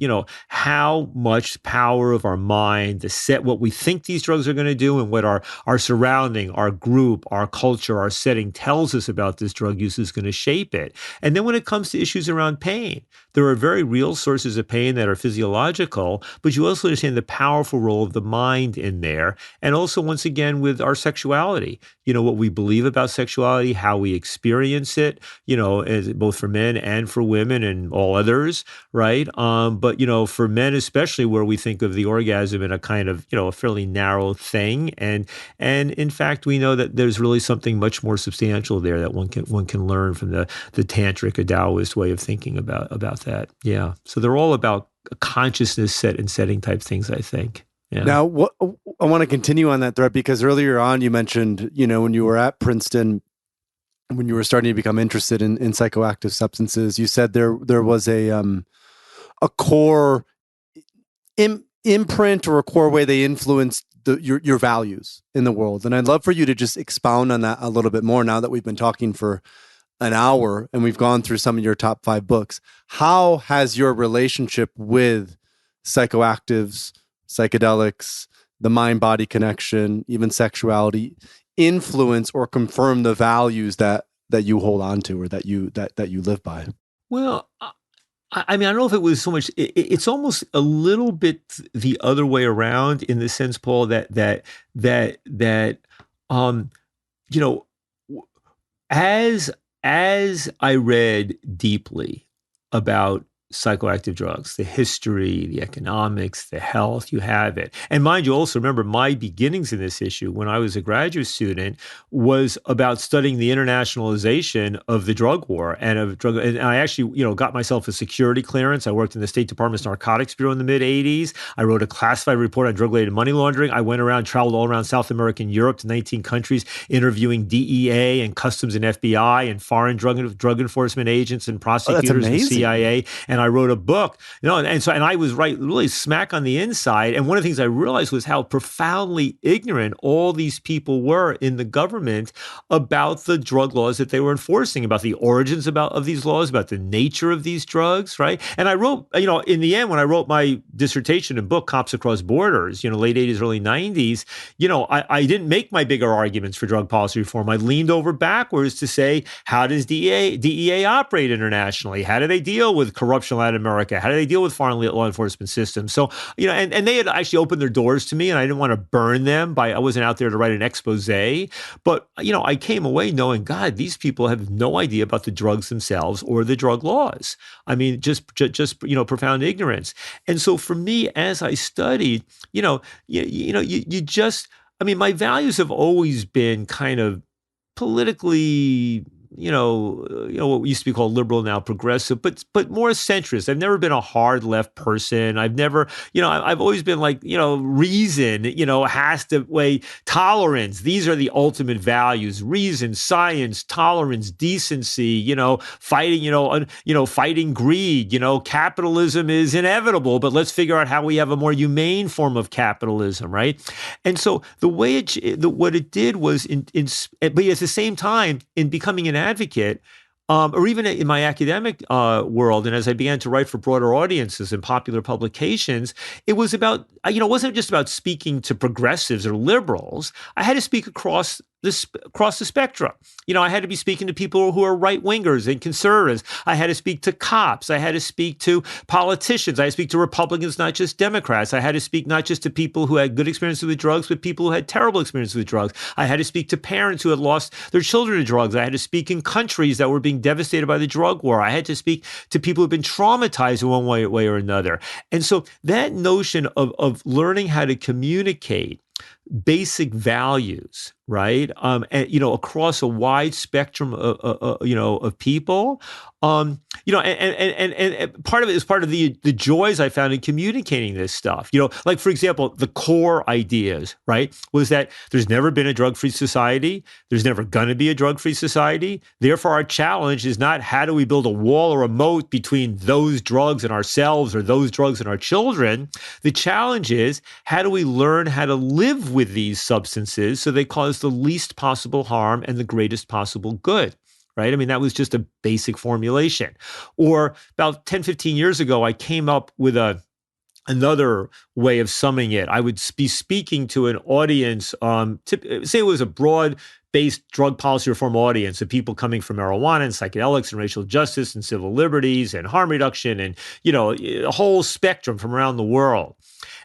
how much power of our mind to set what we think these drugs are going to do and what our surrounding, our group, our culture, our setting tells us about this drug use is going to shape it. And then when it comes to issues around pain, there are very real sources of pain that are physiological, but you also understand the powerful role of the mind in there. And also, once again, with our sexuality, what we believe about sexuality, how we experience it, both for men and for women and all others, right? But, for men especially, where we think of the orgasm in a kind of, a fairly narrow thing. And in fact, we know that there's really something much more substantial there that one can learn from the tantric or Taoist way of thinking about that. Yeah. So they're all about consciousness set and setting type things, I think. Yeah. Now, what I want to continue on that thread, because earlier on you mentioned, when you were at Princeton, when you were starting to become interested in psychoactive substances, you said there was a core imprint or a core way they influenced your values in the world. And I'd love for you to just expound on that a little bit more now that we've been talking for an hour and we've gone through some of your top 5 books. How has your relationship with psychoactives, psychedelics, the mind-body connection, even sexuality, influence or confirm the values that you hold on to or that you live by? Well, I mean, I don't know if it was so much. It's almost a little bit the other way around, in the sense, Paul, that um, you know, as I read deeply about psychoactive drugs, the history, the economics, the health, you have it. And mind you, also remember my beginnings in this issue when I was a graduate student was about studying the internationalization of the drug war and of drug. And I actually, got myself a security clearance. I worked in the State Department's Narcotics Bureau in the mid '80s. I wrote a classified report on drug-related money laundering. I went around, traveled all around South America and Europe to 19 countries, interviewing DEA and Customs and FBI and foreign drug enforcement agents and Oh, that's prosecutors and amazing. CIA. And I wrote a book, and I was right, really smack on the inside. And one of the things I realized was how profoundly ignorant all these people were in the government about the drug laws that they were enforcing, about the origins of these laws, about the nature of these drugs, right? And I wrote, in the end, when I wrote my dissertation and book, Cops Across Borders, late '80s, early '90s, I didn't make my bigger arguments for drug policy reform. I leaned over backwards to say, how does DEA operate internationally? How do they deal with corruption in Latin America? How do they deal with foreign law enforcement systems? So, and they had actually opened their doors to me, and I didn't want to burn them I wasn't out there to write an expose. But, I came away knowing, God, these people have no idea about the drugs themselves or the drug laws. I mean, just profound ignorance. And so for me, as I studied, you just, I mean, my values have always been kind of politically, what used to be called liberal, now progressive, but more centrist. I've never been a hard left person. I've never, I've always been like, reason, has to weigh tolerance. These are the ultimate values: reason, science, tolerance, decency. Fighting greed. Capitalism is inevitable, but let's figure out how we have a more humane form of capitalism, right? And so what it did was, but at the same time, in becoming an advocate, or even in my academic world, and as I began to write for broader audiences in popular publications, it was about, it wasn't just about speaking to progressives or liberals. I had to speak across across the spectrum. I had to be speaking to people who are right wingers and conservatives. I had to speak to cops. I had to speak to politicians. I had to speak to Republicans, not just Democrats. I had to speak not just to people who had good experiences with drugs, but people who had terrible experiences with drugs. I had to speak to parents who had lost their children to drugs. I had to speak in countries that were being devastated by the drug war. I had to speak to people who had been traumatized in one way or another. And so that notion of learning how to communicate basic values, right? And across a wide spectrum of people. And part of it is part of the joys I found in communicating this stuff. Like, for example, the core ideas, right, was that there's never been a drug-free society. There's never going to be a drug-free society. Therefore, our challenge is not how do we build a wall or a moat between those drugs and ourselves or those drugs and our children. The challenge is how do we learn how to live with these substances so they cause the least possible harm and the greatest possible good. Right? I mean, that was just a basic formulation. Or about 10, 15 years ago, I came up with another way of summing it. I would be speaking to an audience, say it was a broad-based drug policy reform audience of people coming from marijuana and psychedelics and racial justice and civil liberties and harm reduction and, a whole spectrum from around the world.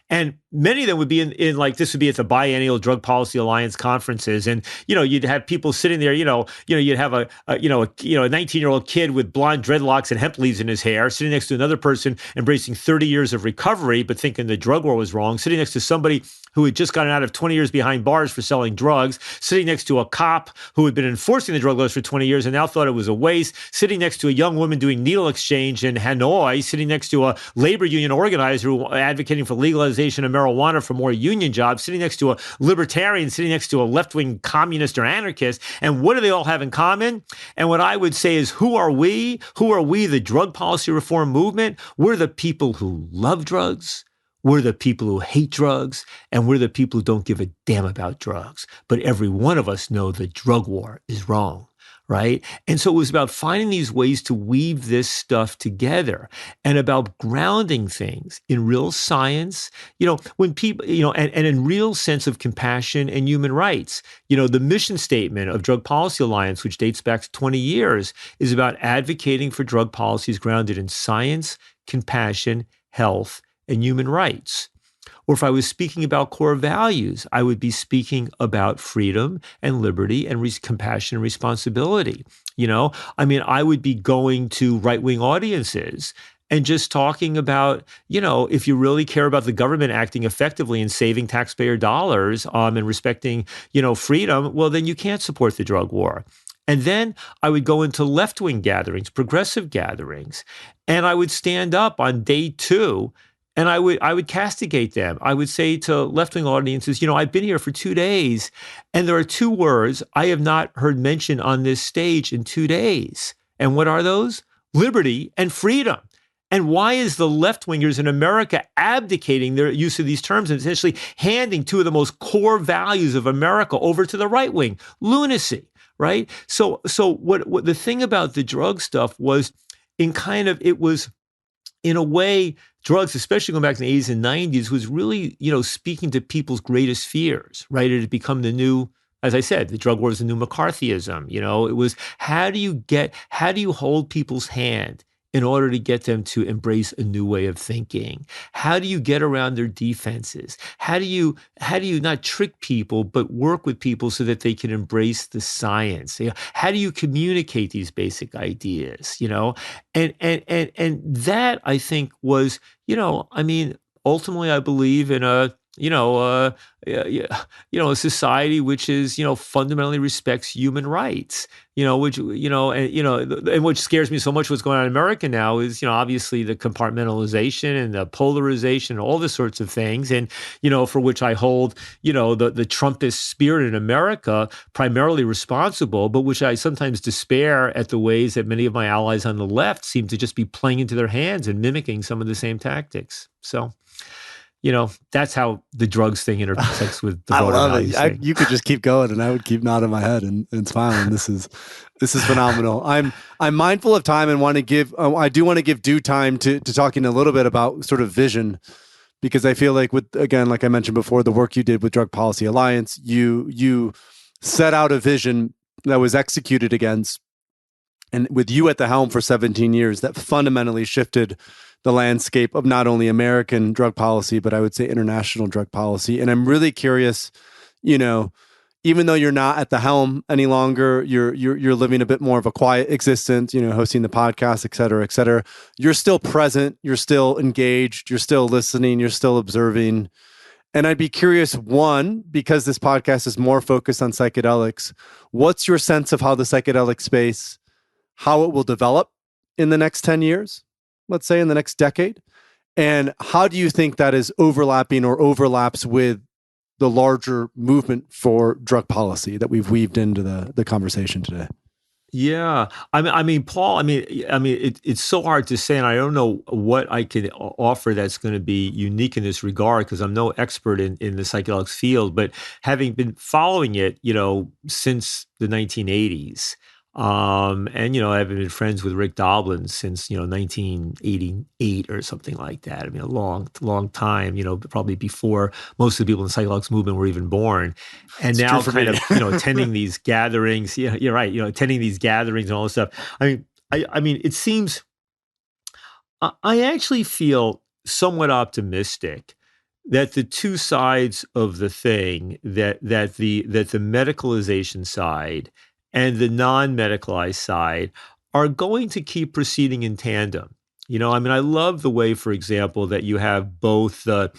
And many of them would be in like, this would be at the biennial Drug Policy Alliance conferences. And, you'd have people sitting there, you'd have a 19-year-old kid with blonde dreadlocks and hemp leaves in his hair sitting next to another person embracing 30 years of recovery, but thinking the drug war was wrong, sitting next to somebody who had just gotten out of 20 years behind bars for selling drugs, sitting next to a cop who had been enforcing the drug laws for 20 years and now thought it was a waste, sitting next to a young woman doing needle exchange in Hanoi, sitting next to a labor union organizer who advocating for legalization of marijuana for more union jobs, sitting next to a libertarian, sitting next to a left-wing communist or anarchist. And what do they all have in common? And what I would say is, who are we? Who are we, the drug policy reform movement? We're the people who love drugs. We're the people who hate drugs, and we're the people who don't give a damn about drugs. But every one of us know the drug war is wrong, right? And so it was about finding these ways to weave this stuff together and about grounding things in real science, when people, and in real sense of compassion and human rights. The mission statement of Drug Policy Alliance, which dates back to 20 years, is about advocating for drug policies grounded in science, compassion, health, and human rights. Or if I was speaking about core values, I would be speaking about freedom and liberty and compassion and responsibility. I would be going to right-wing audiences and just talking about, if you really care about the government acting effectively and saving taxpayer dollars and respecting, freedom, well, then you can't support the drug war. And then I would go into left-wing gatherings, progressive gatherings, and I would stand up on day 2 and I would castigate them. I would say to left-wing audiences, I've been here for 2 days, and there are 2 words I have not heard mentioned on this stage in 2 days. And what are those? Liberty and freedom. And why is the left-wingers in America abdicating their use of these terms and essentially handing 2 of the most core values of America over to the right wing? Lunacy, right? So what the thing about the drug stuff was it was in a way, drugs, especially going back in the 80s and 90s, was really, speaking to people's greatest fears, right? It had become the new, as I said, the drug war was the new McCarthyism. It was how do you hold people's hand in order to get them to embrace a new way of thinking? How do you get around their defenses? How do you not trick people, but work with people so that they can embrace the science? How do you communicate these basic ideas? And that, I think, was, ultimately I believe in a society which is, fundamentally respects human rights, and which scares me so much. What's going on in America now is, obviously the compartmentalization and the polarization, and all this sorts of things. And, for which I hold, the Trumpist spirit in America primarily responsible, but which I sometimes despair at the ways that many of my allies on the left seem to just be playing into their hands and mimicking some of the same tactics. So, that's how the drugs thing intersects with the voter values thing. You could just keep going, and I would keep nodding my head and smiling. This is phenomenal. I'm mindful of time and I do want to give due time to talking a little bit about sort of vision, because I feel like like I mentioned before, the work you did with Drug Policy Alliance, you set out a vision that was executed against, and with you at the helm for 17 years, that fundamentally shifted the landscape of not only American drug policy, but I would say international drug policy. And I'm really curious, you know, even though you're not at the helm any longer, you're living a bit more of a quiet existence, hosting the podcast, et cetera, et cetera. You're still present, you're still engaged, you're still listening, you're still observing. And I'd be curious, one, because this podcast is more focused on psychedelics, what's your sense of how the psychedelic space, how it will develop in the next 10 years, let's say in the next decade? And how do you think that is overlapping or overlaps with the larger movement for drug policy that we've weaved into the conversation today? Yeah, I mean, Paul. It's so hard to say, and I don't know what I can offer that's going to be unique in this regard because I'm no expert in the psychedelics field. But having been following it, since the 1980s, and I've been friends with Rick Doblin since 1988 or something like that. I mean, a long, long time. Probably before most of the people in the psychedelics movement were even born. And It's true now for kind me. of attending these gatherings. Yeah, you're right. Attending these gatherings and all this stuff. I mean, it seems I actually feel somewhat optimistic that the two sides of the thing, that the medicalization side and the non-medicalized side, are going to keep proceeding in tandem. I love the way, for example, that you have both the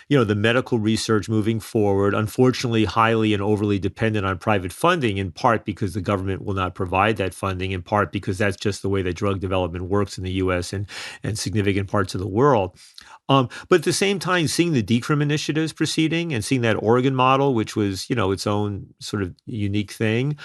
medical research moving forward, unfortunately highly and overly dependent on private funding, in part because the government will not provide that funding, in part because that's just the way that drug development works in the US and significant parts of the world. But at the same time, seeing the decrim initiatives proceeding and seeing that Oregon model, which was, its own sort of unique thing,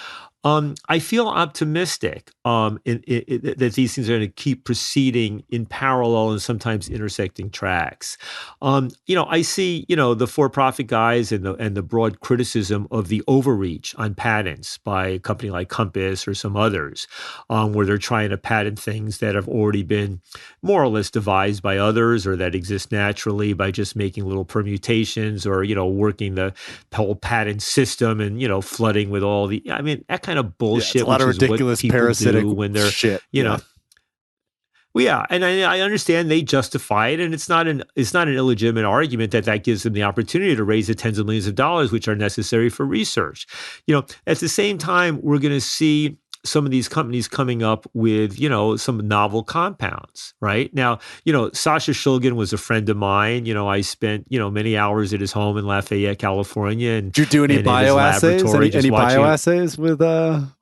I feel optimistic that these things are going to keep proceeding in parallel and sometimes intersecting tracks. I see, the for-profit guys and the broad criticism of the overreach on patents by a company like Compass or some others, where they're trying to patent things that have already been more or less devised by others or that exist naturally by just making little permutations or, working the whole patent system and, flooding with all that kind of Yeah, it's a bullshit, lot which of is what ridiculous people parasitic do when they're, shit. you Yeah. know, well, yeah, and I understand they justify it, and it's not an illegitimate argument that gives them the opportunity to raise the tens of millions of dollars which are necessary for research. At the same time, we're going to see some of these companies coming up with some novel compounds. Right now, Sasha Shulgin was a friend of mine. I spent many hours at his home in Lafayette, California, and Did you do any and in his bioassays? laboratory, just Any watching. bioassays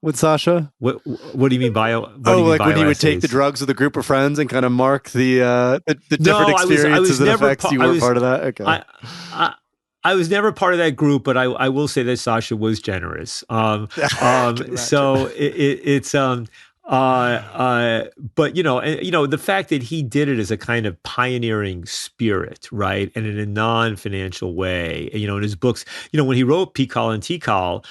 with Sasha? What do you mean What do Oh, you mean like when he would take the bioassays? drugs with a group of friends and kind of mark the different No, I was experiences and never effects. part. You weren't part of that. Okay. I, I I was never part of that group, but I will say that Sasha was generous. I can imagine. So it's but the fact that he did it as a kind of pioneering spirit, right, and in a non-financial way. In his books, when he wrote Pikal and Tikal,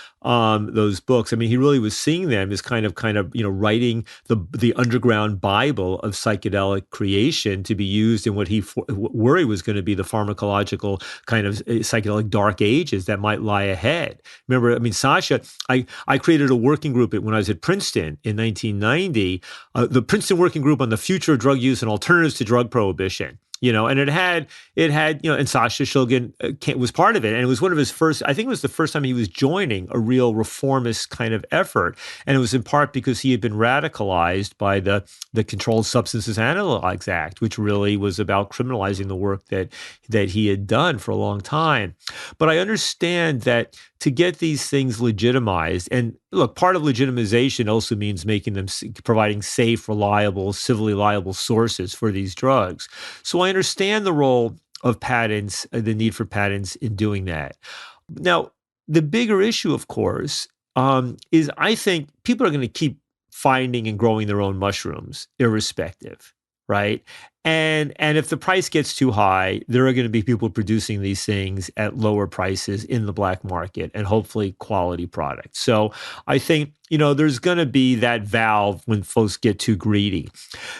those books, I mean, he really was seeing them as kind of writing the underground Bible of psychedelic creation to be used in what he worried was going to be the pharmacological kind of psychedelic dark ages that might lie ahead. Remember, I mean, Sasha, I created a working group when I was at Princeton in 1990, the Princeton Working Group on the Future of Drug Use and Alternatives to Drug Prohibition. And it had, and Sasha Shulgin was part of it. And it was one of his first, I think it was the first time he was joining a real reformist kind of effort. And it was in part because he had been radicalized by the Controlled Substances Analogs Act, which really was about criminalizing the work that he had done for a long time. But I understand that to get these things legitimized, and look, part of legitimization also means providing safe, reliable, civilly liable sources for these drugs. So I understand the role of patents, the need for patents in doing that. Now, the bigger issue, of course, is I think people are going to keep finding and growing their own mushrooms, irrespective, right? And if the price gets too high, there are going to be people producing these things at lower prices in the black market and hopefully quality products. So I think, there's going to be that valve when folks get too greedy.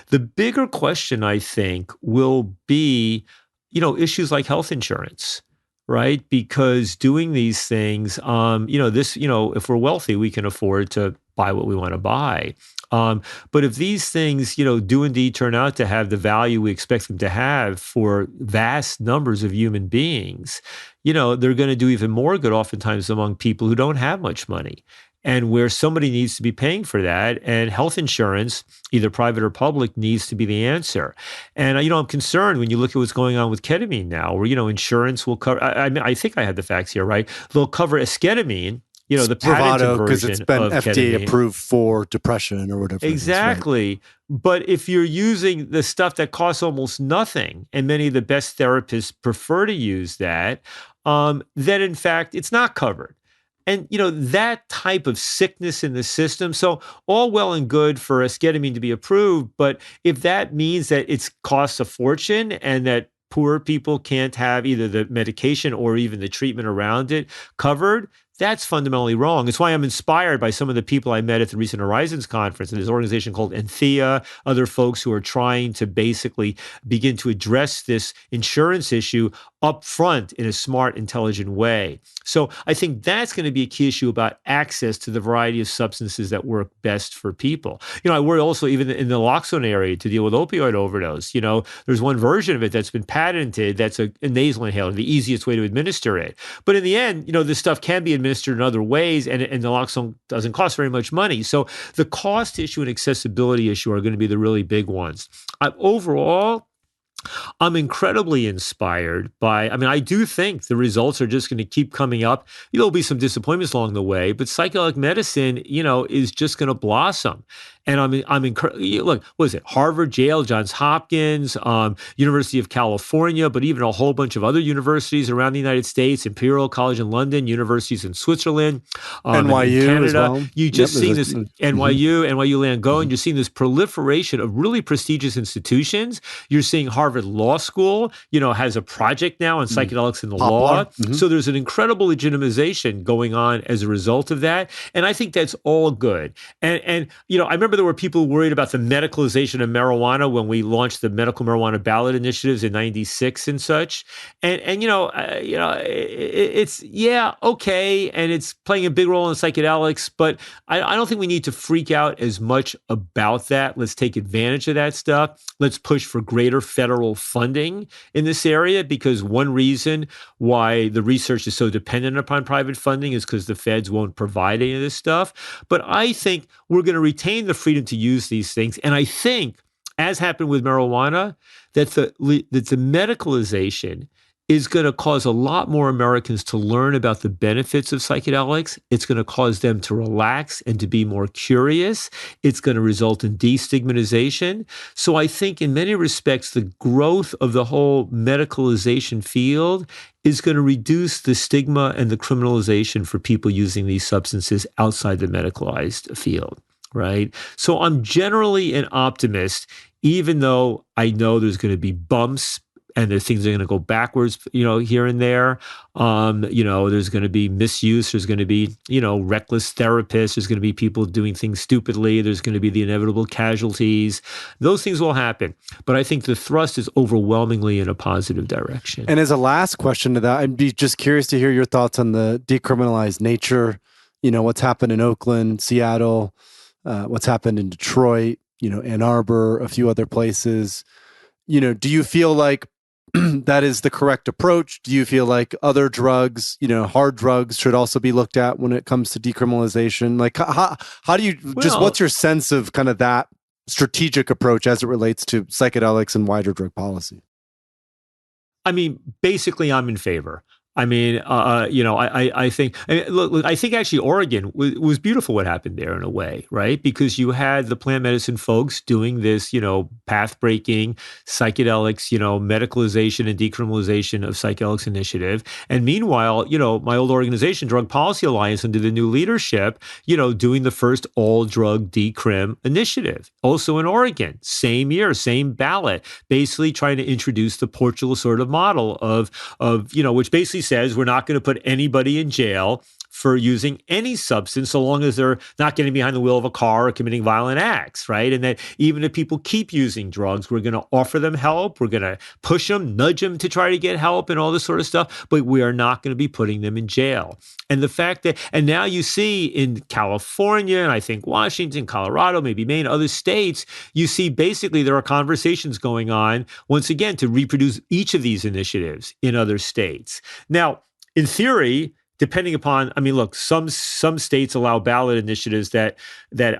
The bigger question, I think, will be, issues like health insurance, right? Because doing these things, if we're wealthy, we can afford to buy what we want to buy. But if these things, do indeed turn out to have the value we expect them to have for vast numbers of human beings, they're going to do even more good oftentimes among people who don't have much money and where somebody needs to be paying for that. And health insurance, either private or public, needs to be the answer. And, I'm concerned when you look at what's going on with ketamine now, where, insurance will cover, I think I had the facts here, right? They'll cover esketamine, the patented Bravado, because it's version been of FDA ketamine. approved for depression or whatever it is, right? Exactly. But if you're using the stuff that costs almost nothing, and many of the best therapists prefer to use that, then in fact, it's not covered. And, that type of sickness in the system. So all well and good for esketamine to be approved. But if that means that it costs a fortune and that poor people can't have either the medication or even the treatment around it covered, that's fundamentally wrong. It's why I'm inspired by some of the people I met at the recent Horizons conference and this organization called Enthea, other folks who are trying to basically begin to address this insurance issue up front in a smart, intelligent way. So I think that's going to be a key issue about access to the variety of substances that work best for people. I worry also even in the naloxone area to deal with opioid overdose. There's one version of it that's been patented that's a nasal inhaler, the easiest way to administer it. But in the end, this stuff can be administered in other ways, and naloxone doesn't cost very much money. So the cost issue and accessibility issue are going to be the really big ones. Overall, I'm incredibly inspired by, I do think the results are just going to keep coming up. There'll be some disappointments along the way, but psychedelic medicine, is just going to blossom. And look, what is it? Harvard, Yale, Johns Hopkins, University of California, but even a whole bunch of other universities around the United States, Imperial College in London, universities in Switzerland, in NYU as Canada. well. You just seen this NYU Langone, you're seeing this proliferation of really prestigious institutions. You're seeing Harvard Law School, has a project now on psychedelics in the law. So there's an incredible legitimization going on as a result of that. And I think that's all good. And I remember there were people worried about the medicalization of marijuana when we launched the medical marijuana ballot initiatives in '96 and such. It's okay, and it's playing a big role in psychedelics, but I don't think we need to freak out as much about that. Let's take advantage of that stuff. Let's push for greater federal funding in this area, because one reason why the research is so dependent upon private funding is because the feds won't provide any of this stuff. But I think we're going to retain the freedom to use these things. And I think, as happened with marijuana, that the medicalization is going to cause a lot more Americans to learn about the benefits of psychedelics. It's going to cause them to relax and to be more curious. It's going to result in destigmatization. So I think in many respects, the growth of the whole medicalization field is going to reduce the stigma and the criminalization for people using these substances outside the medicalized field, right? So I'm generally an optimist, even though I know there's going to be bumps and there's things that are going to go backwards, here and there. There's going to be misuse. There's going to be, reckless therapists. There's going to be people doing things stupidly. There's going to be the inevitable casualties. Those things will happen. But I think the thrust is overwhelmingly in a positive direction. And as a last question to that, I'd be just curious to hear your thoughts on the decriminalized nature, what's happened in Oakland, Seattle, what's happened in Detroit, Ann Arbor, a few other places. Do you feel like that is the correct approach? Do you feel like other drugs, hard drugs should also be looked at when it comes to decriminalization? Like how do you, what's your sense of kind of that strategic approach as it relates to psychedelics and wider drug policy? Basically I'm in favor. I think, look, I think actually Oregon was beautiful what happened there in a way, right? Because you had the plant medicine folks doing this, path-breaking psychedelics, medicalization and decriminalization of psychedelics initiative. And meanwhile, my old organization, Drug Policy Alliance, under the new leadership, doing the first all-drug decrim initiative. Also in Oregon, same year, same ballot, basically trying to introduce the Portugal sort of model of which basically says we're not going to put anybody in jail for using any substance so long as they're not getting behind the wheel of a car or committing violent acts, right? And that even if people keep using drugs, we're going to offer them help. We're going to push them, nudge them to try to get help and all this sort of stuff, but we are not going to be putting them in jail. And the fact that, and now you see in California, and I think Washington, Colorado, maybe Maine, other states, you see basically there are conversations going on, once again, to reproduce each of these initiatives in other states. Now, in theory, depending upon, I mean, look, some states allow ballot initiatives that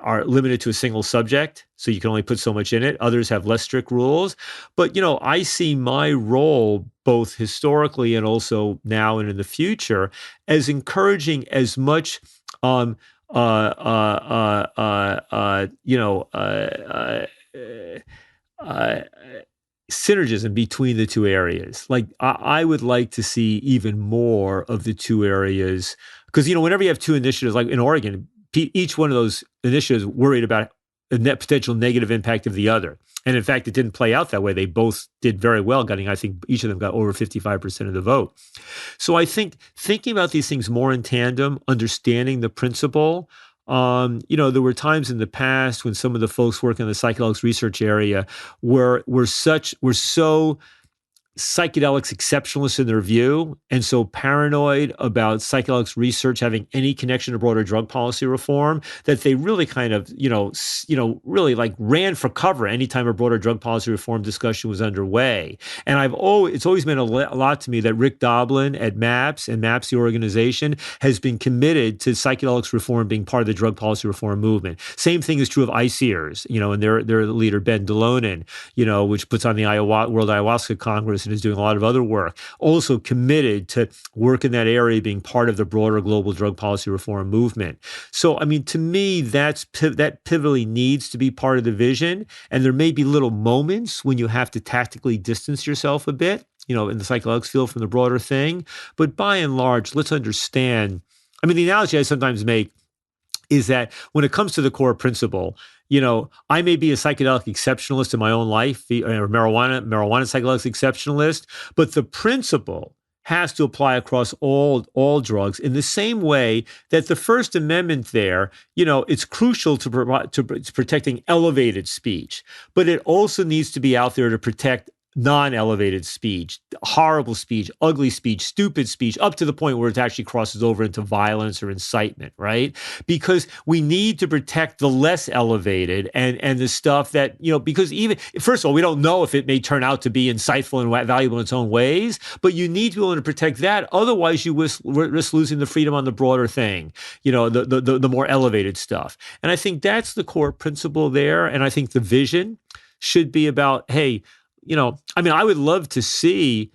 are limited to a single subject, so you can only put so much in it. Others have less strict rules. But, I see my role both historically and also now and in the future as encouraging as much uh, uh, uh, you know, uh, synergism between the two areas. Like I would like to see even more of the two areas because whenever you have two initiatives, like in Oregon, each one of those initiatives worried about a net potential negative impact of the other. And in fact, it didn't play out that way. They both did very well, I think each of them got over 55% of the vote. So I think thinking about these things more in tandem, understanding the principle. There were times in the past when some of the folks working in the psychedelics research area were so psychedelics exceptionalists in their view and so paranoid about psychedelics research having any connection to broader drug policy reform that they really kind of, really like ran for cover anytime a broader drug policy reform discussion was underway. And it's always meant a lot to me that Rick Doblin at MAPS and MAPS, the organization, has been committed to psychedelics reform being part of the drug policy reform movement. Same thing is true of ICEERS, and their leader, Ben Delonin, which puts on the World Ayahuasca Congress and is doing a lot of other work, also committed to work in that area being part of the broader global drug policy reform movement. So, I mean, to me, that pivotally needs to be part of the vision. And there may be little moments when you have to tactically distance yourself a bit, in the psychedelics field from the broader thing. But by and large, let's understand, I mean, the analogy I sometimes make is that when it comes to the core principle, I may be a psychedelic exceptionalist in my own life, or marijuana psychedelics exceptionalist, but the principle has to apply across all drugs in the same way that the First Amendment there, it's crucial to protecting elevated speech, but it also needs to be out there to protect non-elevated speech, horrible speech, ugly speech, stupid speech, up to the point where it actually crosses over into violence or incitement, right? Because we need to protect the less elevated and the stuff that, because even, first of all, we don't know if it may turn out to be insightful and valuable in its own ways, but you need to be able to protect that. Otherwise, you risk losing the freedom on the broader thing, the more elevated stuff. And I think that's the core principle there. And I think the vision should be about, hey, I would love to see,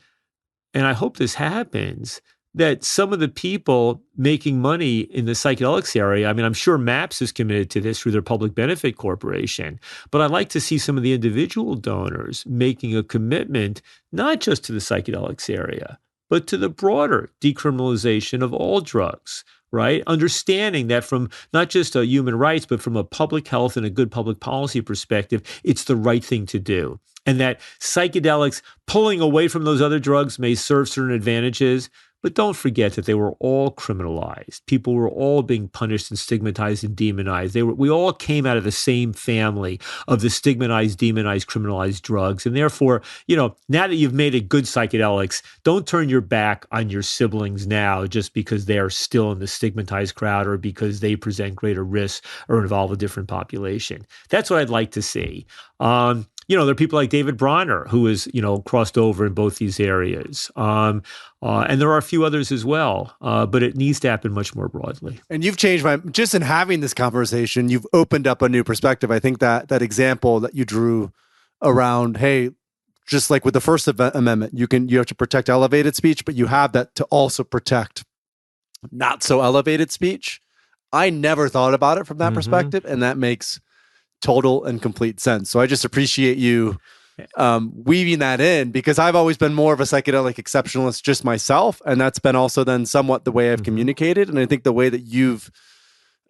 and I hope this happens, that some of the people making money in the psychedelics area, I'm sure MAPS is committed to this through their public benefit corporation, but I'd like to see some of the individual donors making a commitment, not just to the psychedelics area, but to the broader decriminalization of all drugs, right? Understanding that from not just a human rights, but from a public health and a good public policy perspective, it's the right thing to do. And that psychedelics pulling away from those other drugs may serve certain advantages, but don't forget that they were all criminalized. People were all being punished and stigmatized and demonized. We all came out of the same family of the stigmatized, demonized, criminalized drugs. And therefore, now that you've made it good psychedelics, don't turn your back on your siblings now just because they are still in the stigmatized crowd or because they present greater risks or involve a different population. That's what I'd like to see. There are people like David Bronner who is, crossed over in both these areas. And there are a few others as well, but it needs to happen much more broadly. And you've changed just in having this conversation, you've opened up a new perspective. I think that example that you drew around, hey, just like with the First Amendment, you have to protect elevated speech, but you have that to also protect not so elevated speech. I never thought about it from that perspective, and that makes total and complete sense. So I just appreciate you weaving that in, because I've always been more of a psychedelic exceptionalist just myself, and that's been also then somewhat the way I've communicated. And I think the way that you've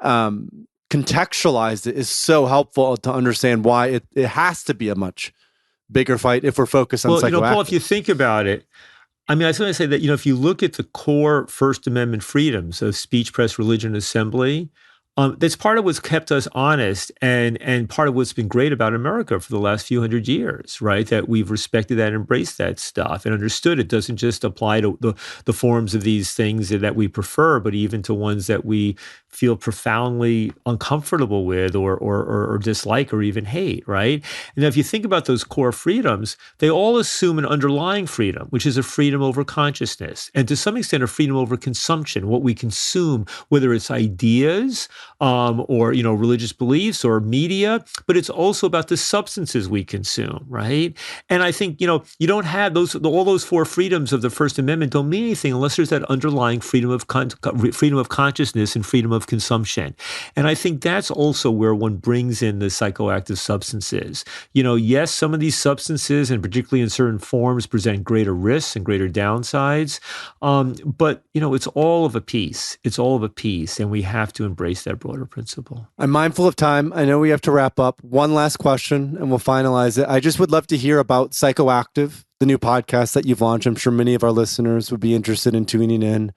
contextualized it is so helpful to understand why it has to be a much bigger fight if we're focused on psychoactive. Paul, if you think about it, I mean, I was going to say that, if you look at the core First Amendment freedoms of speech, press, religion, assembly, that's part of what's kept us honest and part of what's been great about America for the last few hundred years, right? That we've respected that, embraced that stuff, and understood it doesn't just apply to the forms of these things that we prefer, but even to ones that we feel profoundly uncomfortable with or dislike or even hate, right? And if you think about those core freedoms, they all assume an underlying freedom, which is a freedom over consciousness, and to some extent a freedom over consumption, what we consume, whether it's ideas, or religious beliefs or media, but it's also about the substances we consume, right? And I think you don't have all those four freedoms of the First Amendment don't mean anything unless there's that underlying freedom of consciousness and freedom of consumption. And I think that's also where one brings in the psychoactive substances. Yes, some of these substances, and particularly in certain forms, present greater risks and greater downsides. But it's all of a piece. It's all of a piece, and we have to embrace that broader principle. I'm mindful of time. I know we have to wrap up. One last question and we'll finalize it. I just would love to hear about Psychoactive, the new podcast that you've launched. I'm sure many of our listeners would be interested in tuning in.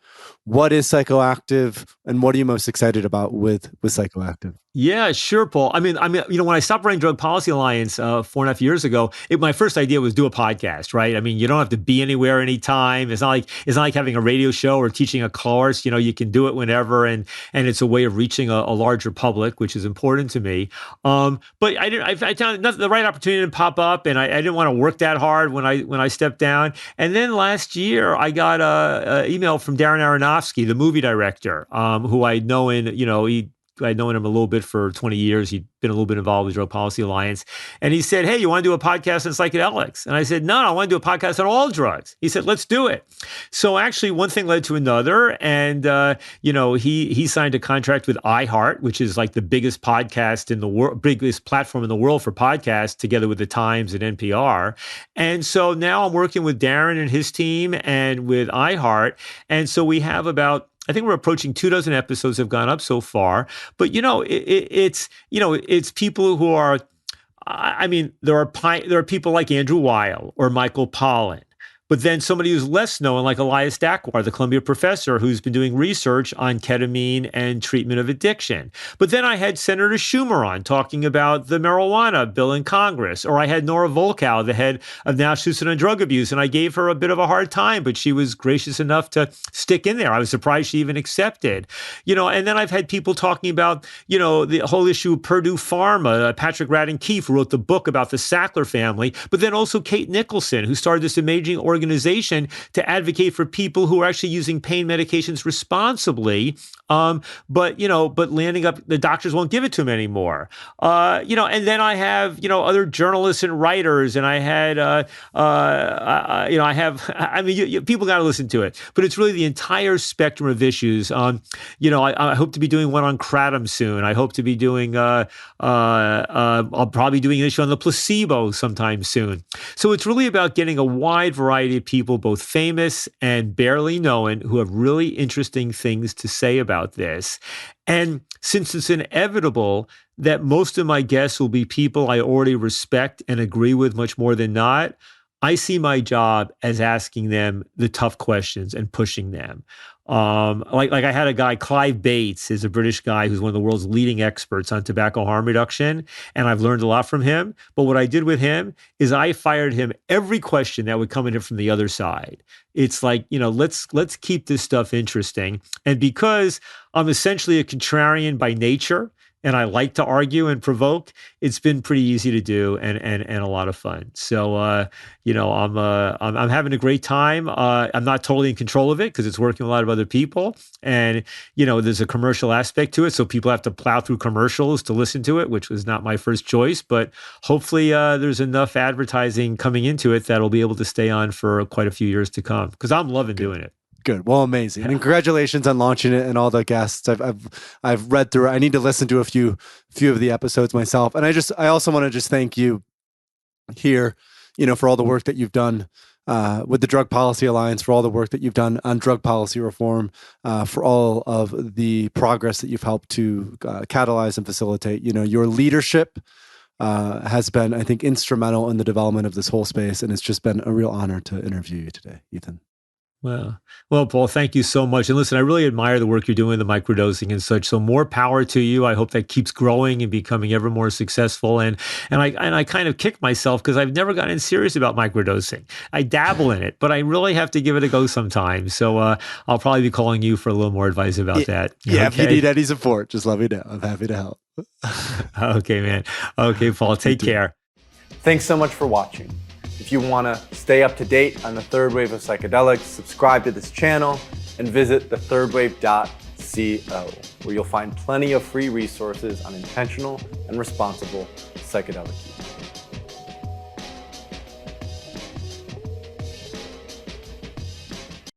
What is Psychoactive and what are you most excited about with Psychoactive? Yeah, sure, Paul. I mean, when I stopped running Drug Policy Alliance 4.5 years ago, my first idea was do a podcast, right? I mean, you don't have to be anywhere, anytime. It's not like having a radio show or teaching a course. You can do it whenever, and it's a way of reaching a larger public, which is important to me. But I found the right opportunity to pop up, and I didn't want to work that hard when I stepped down. And then last year, I got a email from Darren Aronofsky, the movie director, who I'd known, I'd known him a little bit for 20 years. He'd been a little bit involved with Drug Policy Alliance. And he said, hey, you want to do a podcast on psychedelics? And I said, no, I want to do a podcast on all drugs. He said, let's do it. So actually, one thing led to another. And, he signed a contract with iHeart, which is like the biggest podcast in the world, biggest platform in the world for podcasts, together with the Times and NPR. And so now I'm working with Darren and his team and with iHeart. And so we have I think we're approaching 24 episodes have gone up so far, but it's people who are, I mean, there are people like Andrew Weil or Michael Pollan. But then somebody who's less known, like Elias Dakwar, the Columbia professor, who's been doing research on ketamine and treatment of addiction. But then I had Senator Schumer on talking about the marijuana bill in Congress. Or I had Nora Volkow, the head of National Institute on Drug Abuse, and I gave her a bit of a hard time, but she was gracious enough to stick in there. I was surprised she even accepted. And then I've had people talking about, the whole issue of Purdue Pharma, Patrick Radden Keefe, who wrote the book about the Sackler family, but then also Kate Nicholson, who started this amazing organization to advocate for people who are actually using pain medications responsibly, but landing up, the doctors won't give it to them anymore. And then I have, other journalists and writers, and I had, people got to listen to it, but it's really the entire spectrum of issues. I hope to be doing one on kratom soon. I hope to be doing, I'll probably doing an issue on the placebo sometime soon. So it's really about getting a wide variety of people, both famous and barely known, who have really interesting things to say about this. And since it's inevitable that most of my guests will be people I already respect and agree with much more than not, I see my job as asking them the tough questions and pushing them. Like I had a guy, Clive Bates, is a British guy who's one of the world's leading experts on tobacco harm reduction, and I've learned a lot from him. But what I did with him is I fired him every question that would come in from the other side. It's like, let's keep this stuff interesting. And because I'm essentially a contrarian by nature, and I like to argue and provoke, it's been pretty easy to do and a lot of fun. So I'm having a great time. I'm not totally in control of it because it's working with a lot of other people, and there's a commercial aspect to it, so people have to plow through commercials to listen to it, which was not my first choice. But hopefully there's enough advertising coming into it that'll be able to stay on for quite a few years to come because I'm loving doing it. Good. Well, amazing. And congratulations on launching it and all the guests. I've read through it. I need to listen to a few of the episodes myself. And I also want to just thank you here, for all the work that you've done with the Drug Policy Alliance, for all the work that you've done on drug policy reform, for all of the progress that you've helped to catalyze and facilitate. Your leadership has been, I think, instrumental in the development of this whole space. And it's just been a real honor to interview you today, Ethan. Well, well, Paul, thank you so much. And listen, I really admire the work you're doing, the microdosing and such. So more power to you. I hope that keeps growing and becoming ever more successful. And I kind of kick myself because I've never gotten serious about microdosing. I dabble in it, but I really have to give it a go sometime. So I'll probably be calling you for a little more advice about that. Yeah, if you need Okay. any support, just let me know. I'm happy to help. Okay, man. Okay, Paul. You Take too. care. Thanks so much for watching. If you want to stay up to date on the third wave of psychedelics, subscribe to this channel and visit thethirdwave.co, where you'll find plenty of free resources on intentional and responsible psychedelic use.